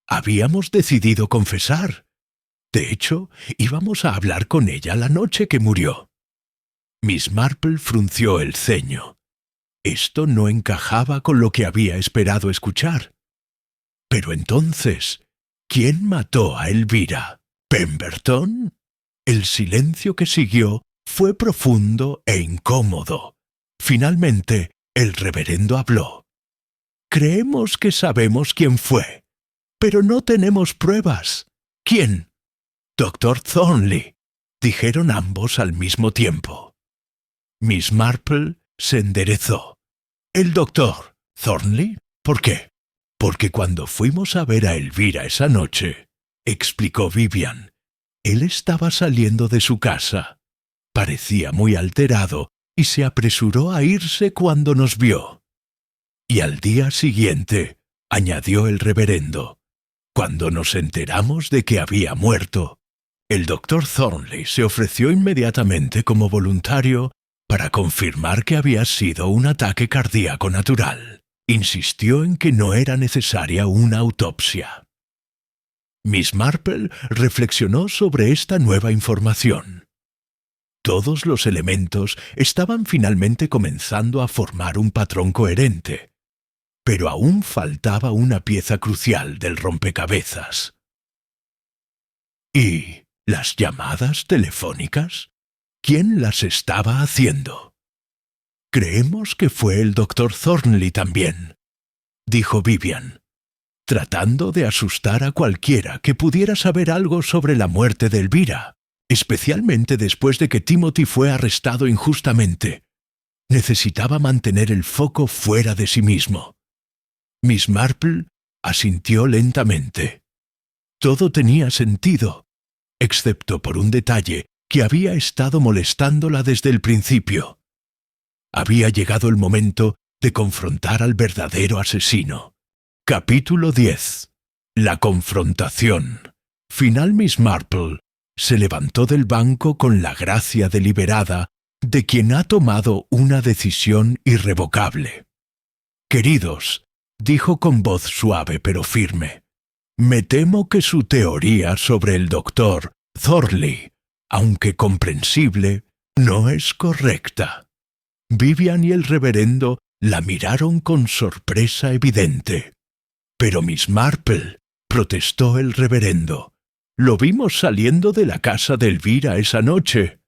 [SPEAKER 1] Habíamos decidido confesar. De hecho, íbamos a hablar con ella la noche que murió. Miss Marple frunció el ceño. Esto no encajaba con lo que había esperado escuchar. Pero entonces, ¿quién mató a Elvira? ¿Pemberton? El silencio que siguió fue profundo e incómodo. Finalmente, el reverendo habló. Creemos que sabemos quién fue, pero no tenemos pruebas. ¿Quién? Dr. Thornley, dijeron ambos al mismo tiempo. Miss Marple se enderezó. ¿El doctor Thornley? ¿Por qué? Porque cuando fuimos a ver a Elvira esa noche, explicó Vivian, él estaba saliendo de su casa. Parecía muy alterado y se apresuró a irse cuando nos vio. Y al día siguiente, añadió el reverendo, cuando nos enteramos de que había muerto, el doctor Thornley se ofreció inmediatamente como voluntario para confirmar que había sido un ataque cardíaco natural. Insistió en que no era necesaria una autopsia. Miss Marple reflexionó sobre esta nueva información. Todos los elementos estaban finalmente comenzando a formar un patrón coherente, pero aún faltaba una pieza crucial del rompecabezas. ¿Y las llamadas telefónicas? ¿Quién las estaba haciendo? Creemos que fue el doctor Thornley también, dijo Vivian, tratando de asustar a cualquiera que pudiera saber algo sobre la muerte de Elvira, especialmente después de que Timothy fue arrestado injustamente. Necesitaba mantener el foco fuera de sí mismo. Miss Marple asintió lentamente. Todo tenía sentido, excepto por un detalle que había estado molestándola desde el principio. Había llegado el momento de confrontar al verdadero asesino. Capítulo 10. La confrontación. Final Miss Marple se levantó del banco con la gracia deliberada de quien ha tomado una decisión irrevocable. Queridos, dijo con voz suave pero firme, me temo que su teoría sobre el doctor Thorley, aunque comprensible, no es correcta. Vivian y el reverendo la miraron con sorpresa evidente. Pero Miss Marple, protestó el reverendo, lo vimos saliendo de la casa de Elvira esa noche.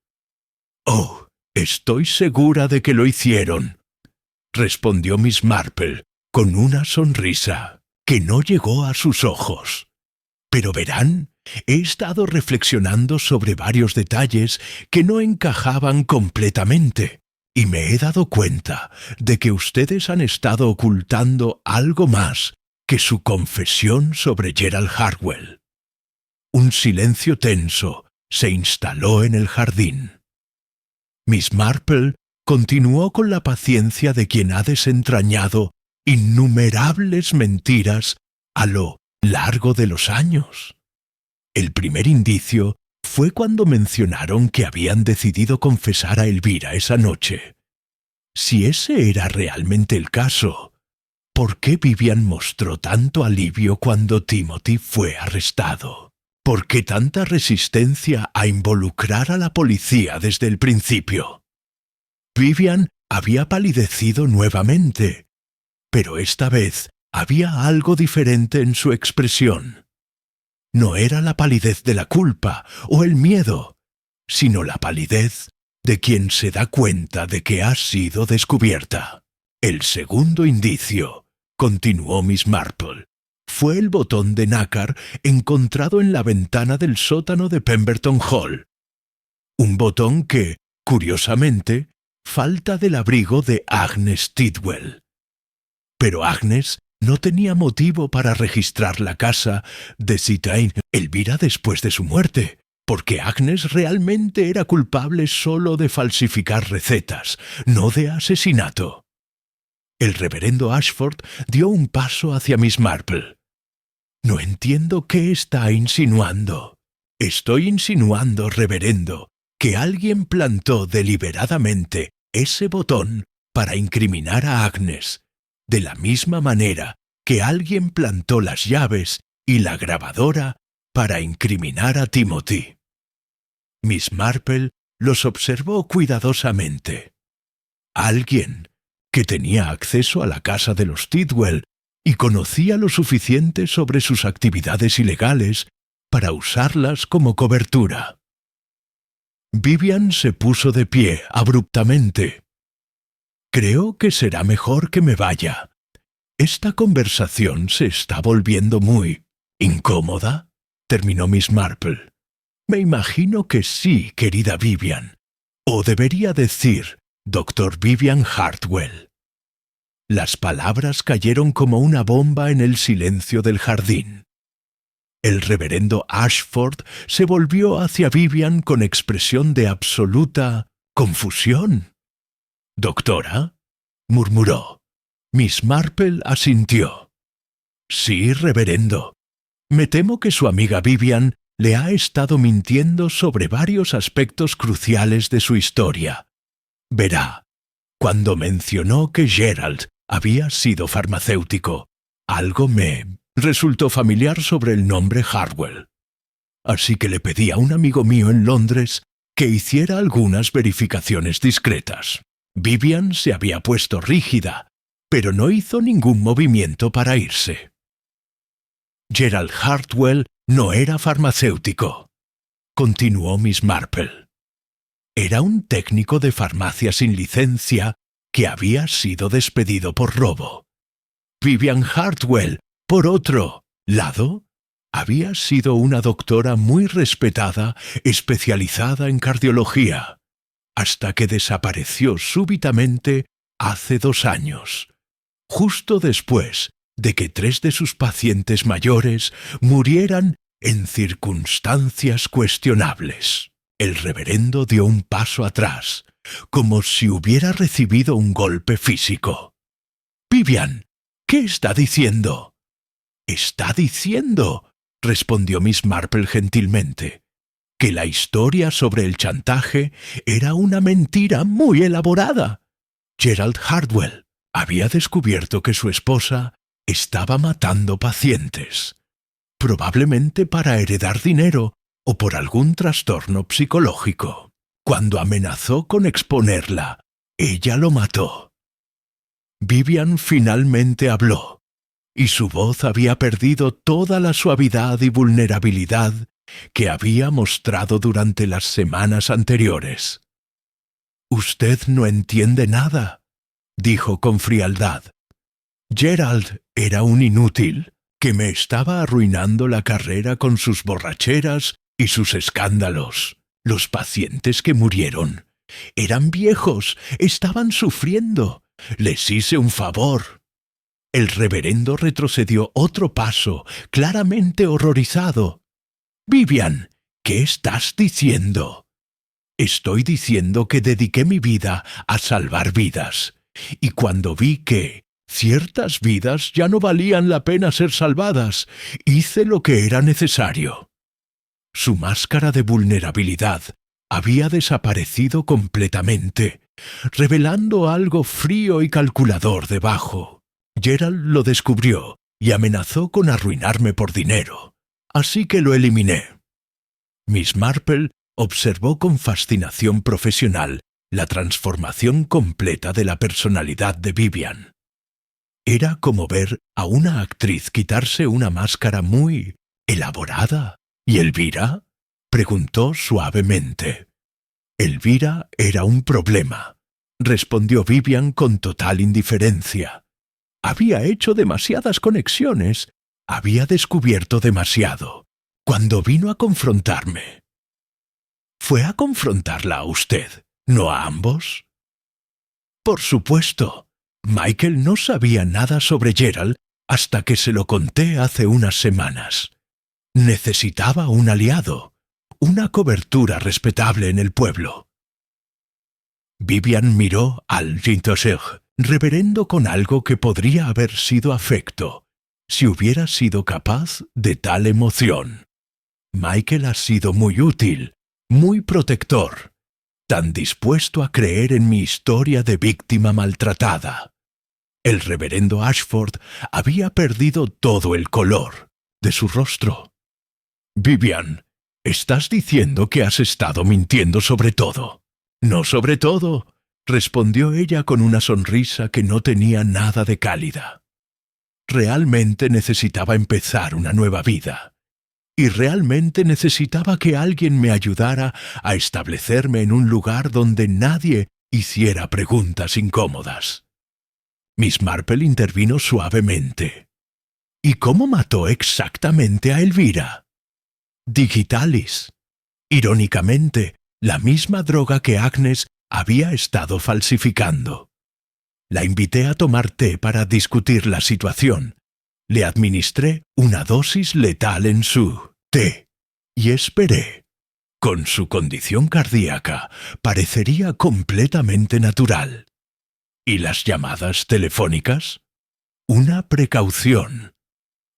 [SPEAKER 1] Oh, estoy segura de que lo hicieron, respondió Miss Marple con una sonrisa que no llegó a sus ojos. Pero verán, he estado reflexionando sobre varios detalles que no encajaban completamente, y me he dado cuenta de que ustedes han estado ocultando algo más que su confesión sobre Gerald Hartwell. Un silencio tenso se instaló en el jardín. Miss Marple continuó con la paciencia de quien ha desentrañado innumerables mentiras a lo largo de los años. El primer indicio fue cuando mencionaron que habían decidido confesar a Elvira esa noche. Si ese era realmente el caso, ¿por qué Vivian mostró tanto alivio cuando Timothy fue arrestado? ¿Por qué tanta resistencia a involucrar a la policía desde el principio? Vivian había palidecido nuevamente, pero esta vez había algo diferente en su expresión. No era la palidez de la culpa o el miedo, sino la palidez de quien se da cuenta de que ha sido descubierta. El segundo indicio, continuó Miss Marple, fue el botón de nácar encontrado en la ventana del sótano de Pemberton Hall. Un botón que, curiosamente, falta del abrigo de Agnes Tidwell. Pero Agnes no tenía motivo para registrar la casa de Citaine Elvira después de su muerte, porque Agnes realmente era culpable solo de falsificar recetas, no de asesinato. El reverendo Ashford dio un paso hacia Miss Marple. No entiendo qué está insinuando. Estoy insinuando, reverendo, que alguien plantó deliberadamente ese botón para incriminar a Agnes, de la misma manera que alguien plantó las llaves y la grabadora para incriminar a Timothy. Miss Marple los observó cuidadosamente. Alguien que tenía acceso a la casa de los Tidwell y conocía lo suficiente sobre sus actividades ilegales para usarlas como cobertura. Vivian se puso de pie abruptamente. Creo que será mejor que me vaya. Esta conversación se está volviendo muy incómoda, terminó Miss Marple. Me imagino que sí, querida Vivian. O debería decir, Dr. Vivian Hartwell. Las palabras cayeron como una bomba en el silencio del jardín. El reverendo Ashford se volvió hacia Vivian con expresión de absoluta confusión. «Doctora», murmuró. Miss Marple asintió. «Sí, reverendo. Me temo que su amiga Vivian le ha estado mintiendo sobre varios aspectos cruciales de su historia. Verá, cuando mencionó que Gerald había sido farmacéutico, algo me resultó familiar sobre el nombre Hartwell. Así que le pedí a un amigo mío en Londres que hiciera algunas verificaciones discretas. Vivian se había puesto rígida, pero no hizo ningún movimiento para irse. Gerald Hartwell no era farmacéutico, continuó Miss Marple. Era un técnico de farmacia sin licencia que había sido despedido por robo. Vivian Hartwell, por otro lado, había sido una doctora muy respetada, especializada en cardiología, hasta que desapareció súbitamente hace 2 años, justo después de que 3 de sus pacientes mayores murieran en circunstancias cuestionables. El reverendo dio un paso atrás, como si hubiera recibido un golpe físico. «Vivian, ¿qué está diciendo?» «Está diciendo», respondió Miss Marple gentilmente, que la historia sobre el chantaje era una mentira muy elaborada. Gerald Hardwell había descubierto que su esposa estaba matando pacientes, probablemente para heredar dinero o por algún trastorno psicológico. Cuando amenazó con exponerla, ella lo mató. Vivian finalmente habló, y su voz había perdido toda la suavidad y vulnerabilidad que había mostrado durante las semanas anteriores. «Usted no entiende nada», dijo con frialdad. «Gerald era un inútil que me estaba arruinando la carrera con sus borracheras y sus escándalos. Los pacientes que murieron eran viejos, estaban sufriendo. Les hice un favor». El reverendo retrocedió otro paso, claramente horrorizado. «Vivian, ¿qué estás diciendo?» «Estoy diciendo que dediqué mi vida a salvar vidas, y cuando vi que ciertas vidas ya no valían la pena ser salvadas, hice lo que era necesario». Su máscara de vulnerabilidad había desaparecido completamente, revelando algo frío y calculador debajo. Gerald lo descubrió y amenazó con arruinarme por dinero, así que lo eliminé. Miss Marple observó con fascinación profesional la transformación completa de la personalidad de Vivian. Era como ver a una actriz quitarse una máscara muy elaborada. ¿Y Elvira?, preguntó suavemente. Elvira era un problema, respondió Vivian con total indiferencia. Había hecho demasiadas conexiones, había descubierto demasiado. Cuando vino a confrontarme. ¿Fue a confrontarla a usted, no a ambos? Por supuesto. Michael no sabía nada sobre Gerald hasta que se lo conté hace unas semanas. Necesitaba un aliado, una cobertura respetable en el pueblo. Vivian miró al Gintocher, reverendo con algo que podría haber sido afecto, si hubiera sido capaz de tal emoción. Michael ha sido muy útil, muy protector, tan dispuesto a creer en mi historia de víctima maltratada. El reverendo Ashford había perdido todo el color de su rostro. «Vivian, estás diciendo que has estado mintiendo sobre todo». «No sobre todo», respondió ella con una sonrisa que no tenía nada de cálida. Realmente necesitaba empezar una nueva vida. Y realmente necesitaba que alguien me ayudara a establecerme en un lugar donde nadie hiciera preguntas incómodas. Miss Marple intervino suavemente. «¿Y cómo mató exactamente a Elvira?» «Digitalis. Irónicamente, la misma droga que Agnes había estado falsificando. La invité a tomar té para discutir la situación. Le administré una dosis letal en su té y esperé. Con su condición cardíaca, parecería completamente natural. ¿Y las llamadas telefónicas? Una precaución.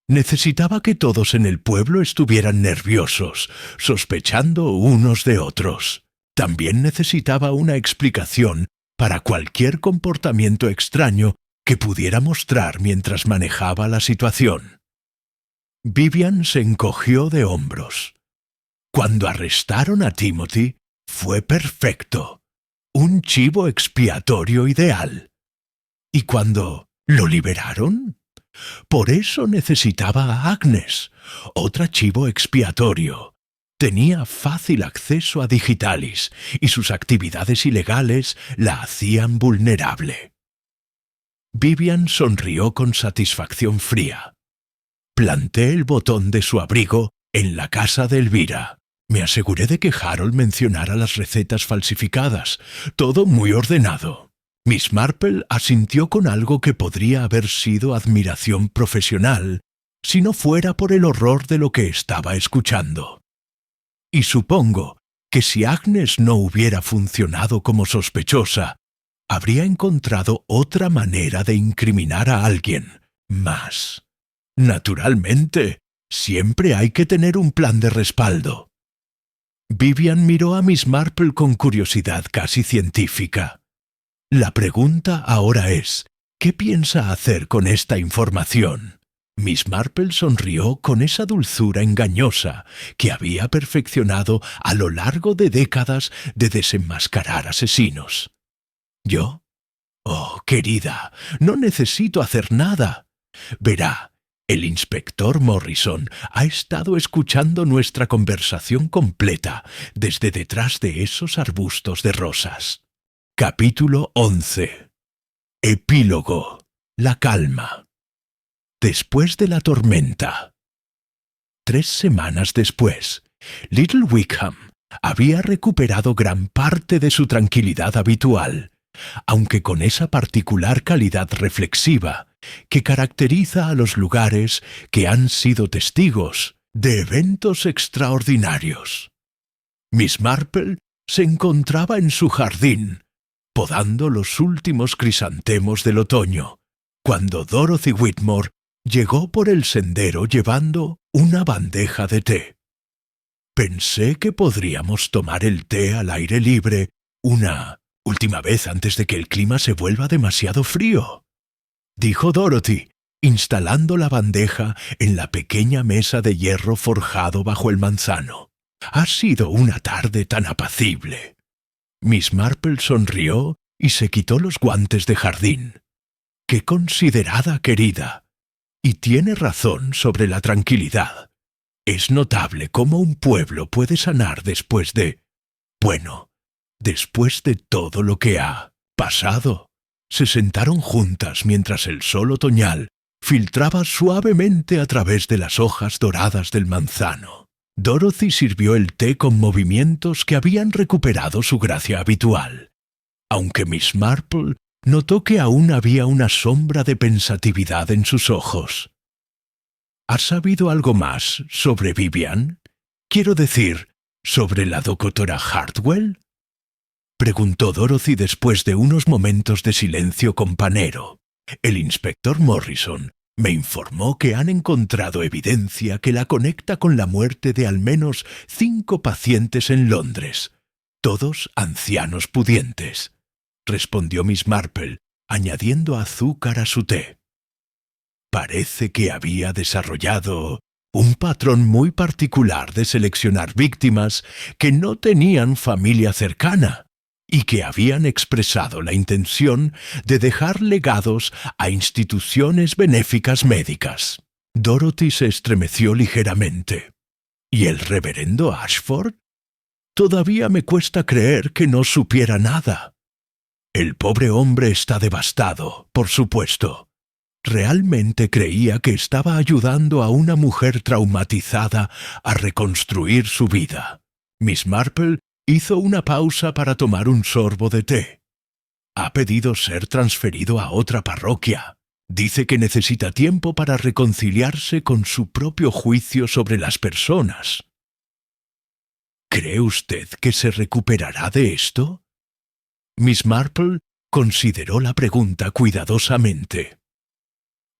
[SPEAKER 1] Necesitaba que todos en el pueblo estuvieran nerviosos, sospechando unos de otros. También necesitaba una explicación para cualquier comportamiento extraño que pudiera mostrar mientras manejaba la situación. Vivian se encogió de hombros. Cuando arrestaron a Timothy, fue perfecto. Un chivo expiatorio ideal. ¿Y cuando lo liberaron? Por eso necesitaba a Agnes, otra chivo expiatorio. Tenía fácil acceso a Digitalis y sus actividades ilegales la hacían vulnerable. Vivian sonrió con satisfacción fría. Planté el botón de su abrigo en la casa de Elvira. Me aseguré de que Harold mencionara las recetas falsificadas. Todo muy ordenado. Miss Marple asintió con algo que podría haber sido admiración profesional, si no fuera por el horror de lo que estaba escuchando. Y supongo que si Agnes no hubiera funcionado como sospechosa, habría encontrado otra manera de incriminar a alguien más. Naturalmente, siempre hay que tener un plan de respaldo. Vivian miró a Miss Marple con curiosidad casi científica. La pregunta ahora es, ¿qué piensa hacer con esta información? Miss Marple sonrió con esa dulzura engañosa que había perfeccionado a lo largo de décadas de desenmascarar asesinos. ¿Yo? Oh, querida, no necesito hacer nada. Verá, el inspector Morrison ha estado escuchando nuestra conversación completa desde detrás de esos arbustos de rosas. Capítulo 11. Epílogo. La calma. Después de la tormenta. 3 semanas después, Little Wickham había recuperado gran parte de su tranquilidad habitual, aunque con esa particular calidad reflexiva que caracteriza a los lugares que han sido testigos de eventos extraordinarios. Miss Marple se encontraba en su jardín, podando los últimos crisantemos del otoño, cuando Dorothy Whitmore llegó por el sendero llevando una bandeja de té. Pensé que podríamos tomar el té al aire libre una última vez antes de que el clima se vuelva demasiado frío, dijo Dorothy, instalando la bandeja en la pequeña mesa de hierro forjado bajo el manzano. Ha sido una tarde tan apacible. Miss Marple sonrió y se quitó los guantes de jardín. ¡Qué considerada, querida! Y tiene razón sobre la tranquilidad. Es notable cómo un pueblo puede sanar después de todo lo que ha pasado. Se sentaron juntas mientras el sol otoñal filtraba suavemente a través de las hojas doradas del manzano. Dorothy sirvió el té con movimientos que habían recuperado su gracia habitual, aunque Miss Marple notó que aún había una sombra de pensatividad en sus ojos. ¿Has sabido algo más sobre Vivian? Quiero decir, ¿sobre la doctora Hartwell?, preguntó Dorothy después de unos momentos de silencio companero. El inspector Morrison me informó que han encontrado evidencia que la conecta con la muerte de al menos 5 pacientes en Londres, todos ancianos pudientes, respondió Miss Marple, añadiendo azúcar a su té. Parece que había desarrollado un patrón muy particular de seleccionar víctimas que no tenían familia cercana y que habían expresado la intención de dejar legados a instituciones benéficas médicas. Dorothy se estremeció ligeramente. ¿Y el reverendo Ashford? Todavía me cuesta creer que no supiera nada. El pobre hombre está devastado, por supuesto. Realmente creía que estaba ayudando a una mujer traumatizada a reconstruir su vida. Miss Marple hizo una pausa para tomar un sorbo de té. Ha pedido ser transferido a otra parroquia. Dice que necesita tiempo para reconciliarse con su propio juicio sobre las personas. ¿Cree usted que se recuperará de esto? Miss Marple consideró la pregunta cuidadosamente.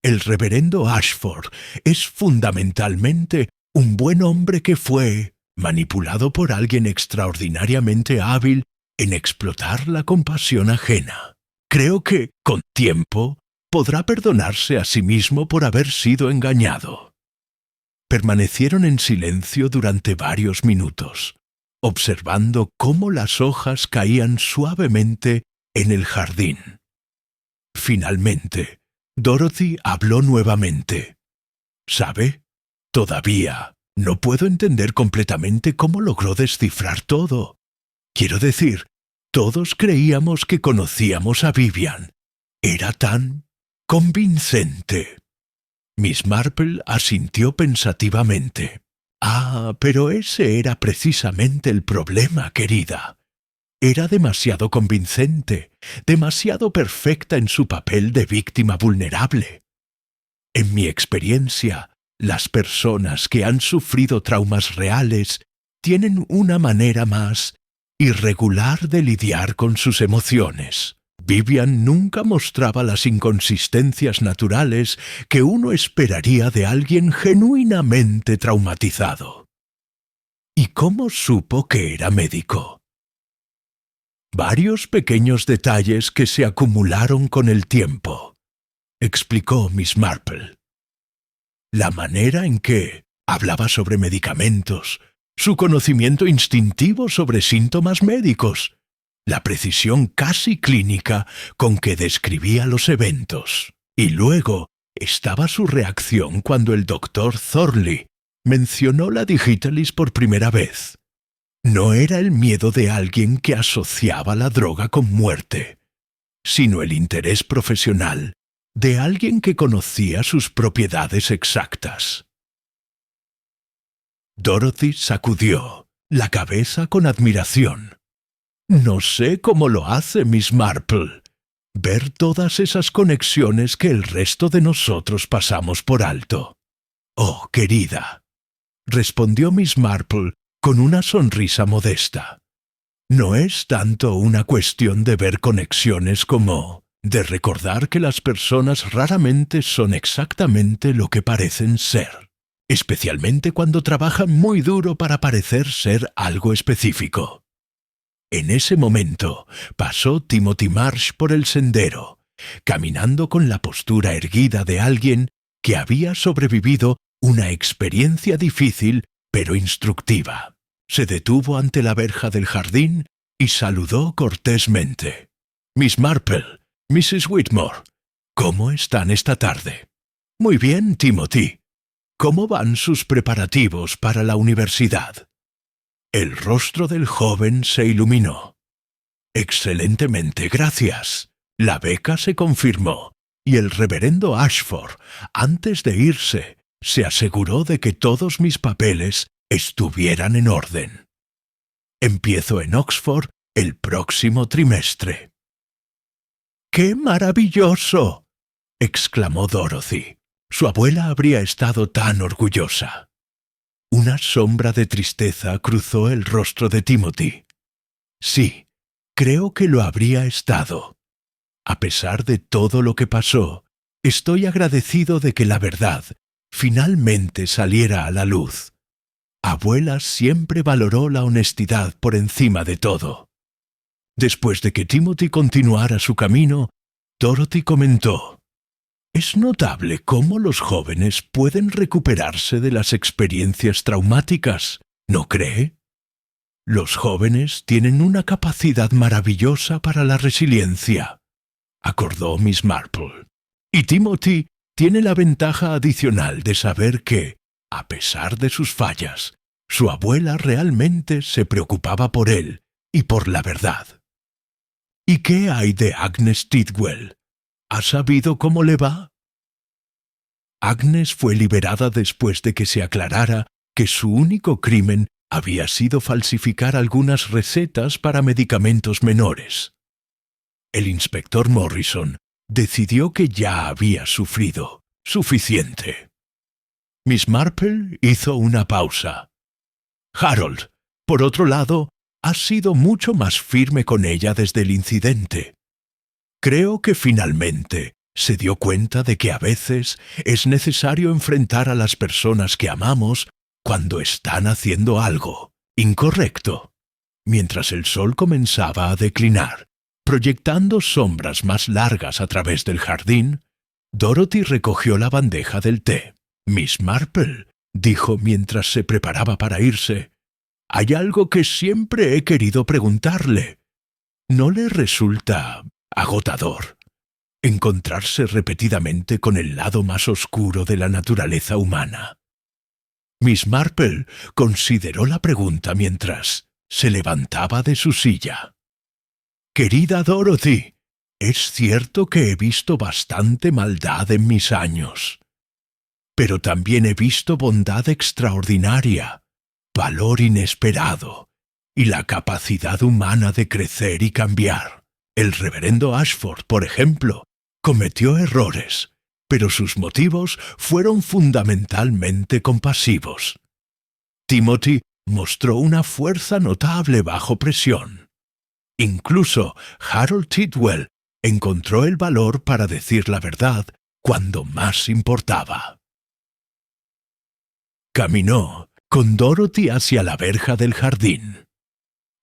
[SPEAKER 1] El reverendo Ashford es fundamentalmente un buen hombre que fue manipulado por alguien extraordinariamente hábil en explotar la compasión ajena. Creo que, con tiempo, podrá perdonarse a sí mismo por haber sido engañado. Permanecieron en silencio durante varios minutos, observando cómo las hojas caían suavemente en el jardín. Finalmente, Dorothy habló nuevamente. ¿Sabe? Todavía no puedo entender completamente cómo logró descifrar todo. Quiero decir, todos creíamos que conocíamos a Vivian. Era tan convincente. Miss Marple asintió pensativamente. Ah, pero ese era precisamente el problema, querida. Era demasiado convincente, demasiado perfecta en su papel de víctima vulnerable. En mi experiencia, las personas que han sufrido traumas reales tienen una manera más irregular de lidiar con sus emociones. Vivian nunca mostraba las inconsistencias naturales que uno esperaría de alguien genuinamente traumatizado. ¿Y cómo supo que era médico? Varios pequeños detalles que se acumularon con el tiempo, explicó Miss Marple. La manera en que hablaba sobre medicamentos, su conocimiento instintivo sobre síntomas médicos, la precisión casi clínica con que describía los eventos. Y luego estaba su reacción cuando el doctor Thorley mencionó la digitalis por primera vez. No era el miedo de alguien que asociaba la droga con muerte, sino el interés profesional de alguien que conocía sus propiedades exactas. Dorothy sacudió la cabeza con admiración. No sé cómo lo hace Miss Marple. Ver todas esas conexiones que el resto de nosotros pasamos por alto. Oh, querida, respondió Miss Marple con una sonrisa modesta. No es tanto una cuestión de ver conexiones como de recordar que las personas raramente son exactamente lo que parecen ser, especialmente cuando trabajan muy duro para parecer ser algo específico. En ese momento pasó Timothy Marsh por el sendero, caminando con la postura erguida de alguien que había sobrevivido una experiencia difícil pero instructiva. Se detuvo ante la verja del jardín y saludó cortésmente. «Miss Marple, Mrs. Whitmore, ¿cómo están esta tarde?» «Muy bien, Timothy. ¿Cómo van sus preparativos para la universidad?» El rostro del joven se iluminó. «Excelentemente, gracias. La beca se confirmó, y el reverendo Ashford, antes de irse, se aseguró de que todos mis papeles estuvieran en orden. Empiezo en Oxford el próximo trimestre». «¡Qué maravilloso!», exclamó Dorothy. Su abuela habría estado tan orgullosa. Una sombra de tristeza cruzó el rostro de Timothy. Sí, creo que lo habría estado. A pesar de todo lo que pasó, estoy agradecido de que la verdad finalmente saliera a la luz. Abuela siempre valoró la honestidad por encima de todo. Después de que Timothy continuara su camino, Dorothy comentó: «Es notable cómo los jóvenes pueden recuperarse de las experiencias traumáticas, ¿no cree? Los jóvenes tienen una capacidad maravillosa para la resiliencia», acordó Miss Marple. «Y Timothy tiene la ventaja adicional de saber que, a pesar de sus fallas, su abuela realmente se preocupaba por él y por la verdad». «¿Y qué hay de Agnes Tidwell? ¿Ha sabido cómo le va?» Agnes fue liberada después de que se aclarara que su único crimen había sido falsificar algunas recetas para medicamentos menores. El inspector Morrison decidió que ya había sufrido suficiente. Miss Marple hizo una pausa. Harold, por otro lado, ha sido mucho más firme con ella desde el incidente. Creo que finalmente se dio cuenta de que a veces es necesario enfrentar a las personas que amamos cuando están haciendo algo incorrecto. Mientras el sol comenzaba a declinar, proyectando sombras más largas a través del jardín, Dorothy recogió la bandeja del té. «Miss Marple», dijo mientras se preparaba para irse, «hay algo que siempre he querido preguntarle. ¿No le resulta agotador encontrarse repetidamente con el lado más oscuro de la naturaleza humana?» Miss Marple consideró la pregunta mientras se levantaba de su silla. «Querida Dorothy, es cierto que he visto bastante maldad en mis años, pero también he visto bondad extraordinaria, valor inesperado y la capacidad humana de crecer y cambiar. El reverendo Ashford, por ejemplo, cometió errores, pero sus motivos fueron fundamentalmente compasivos. Timothy mostró una fuerza notable bajo presión. Incluso Harold Tidwell encontró el valor para decir la verdad cuando más importaba». Caminó con Dorothy hacia la verja del jardín.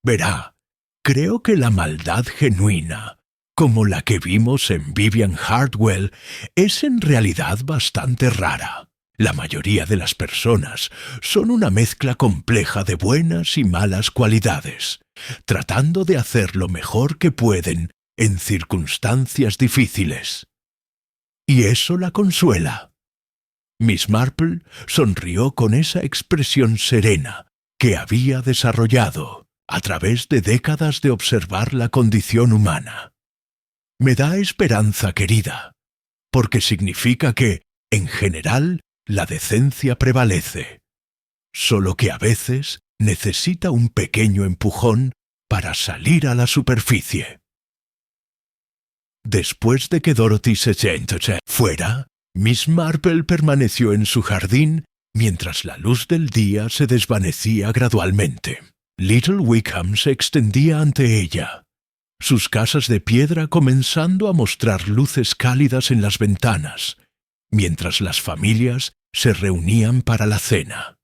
[SPEAKER 1] Verá, creo que la maldad genuina, como la que vimos en Vivian Hartwell, es en realidad bastante rara. La mayoría de las personas son una mezcla compleja de buenas y malas cualidades, tratando de hacer lo mejor que pueden en circunstancias difíciles. Y eso la consuela. Miss Marple sonrió con esa expresión serena que había desarrollado a través de décadas de observar la condición humana. Me da esperanza, querida, porque significa que, en general, la decencia prevalece, solo que a veces necesita un pequeño empujón para salir a la superficie. Después de que Dorothy se fuera, Miss Marple permaneció en su jardín mientras la luz del día se desvanecía gradualmente. Little Wickham se extendía ante ella, sus casas de piedra comenzando a mostrar luces cálidas en las ventanas, mientras las familias se reunían para la cena.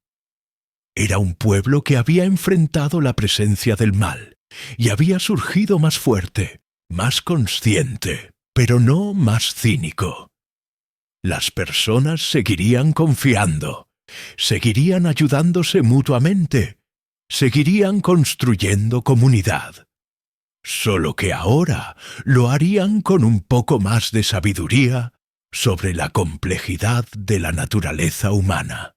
[SPEAKER 1] Era un pueblo que había enfrentado la presencia del mal y había surgido más fuerte, más consciente, pero no más cínico. Las personas seguirían confiando, seguirían ayudándose mutuamente, seguirían construyendo comunidad. Solo que ahora lo harían con un poco más de sabiduría sobre la complejidad de la naturaleza humana.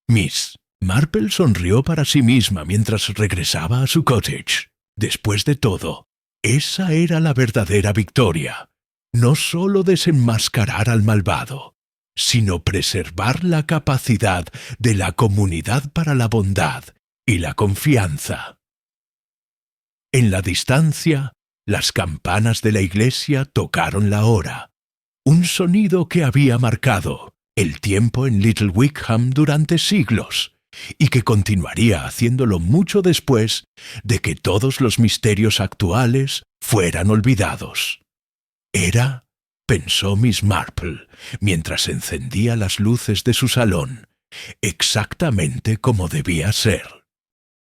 [SPEAKER 1] Miss Marple sonrió para sí misma mientras regresaba a su cottage. Después de todo, esa era la verdadera victoria. No solo desenmascarar al malvado, sino preservar la capacidad de la comunidad para la bondad y la confianza. En la distancia, las campanas de la iglesia tocaron la hora, un sonido que había marcado el tiempo en Little Wickham durante siglos y que continuaría haciéndolo mucho después de que todos los misterios actuales fueran olvidados. Era, pensó Miss Marple, mientras encendía las luces de su salón, exactamente como debía ser.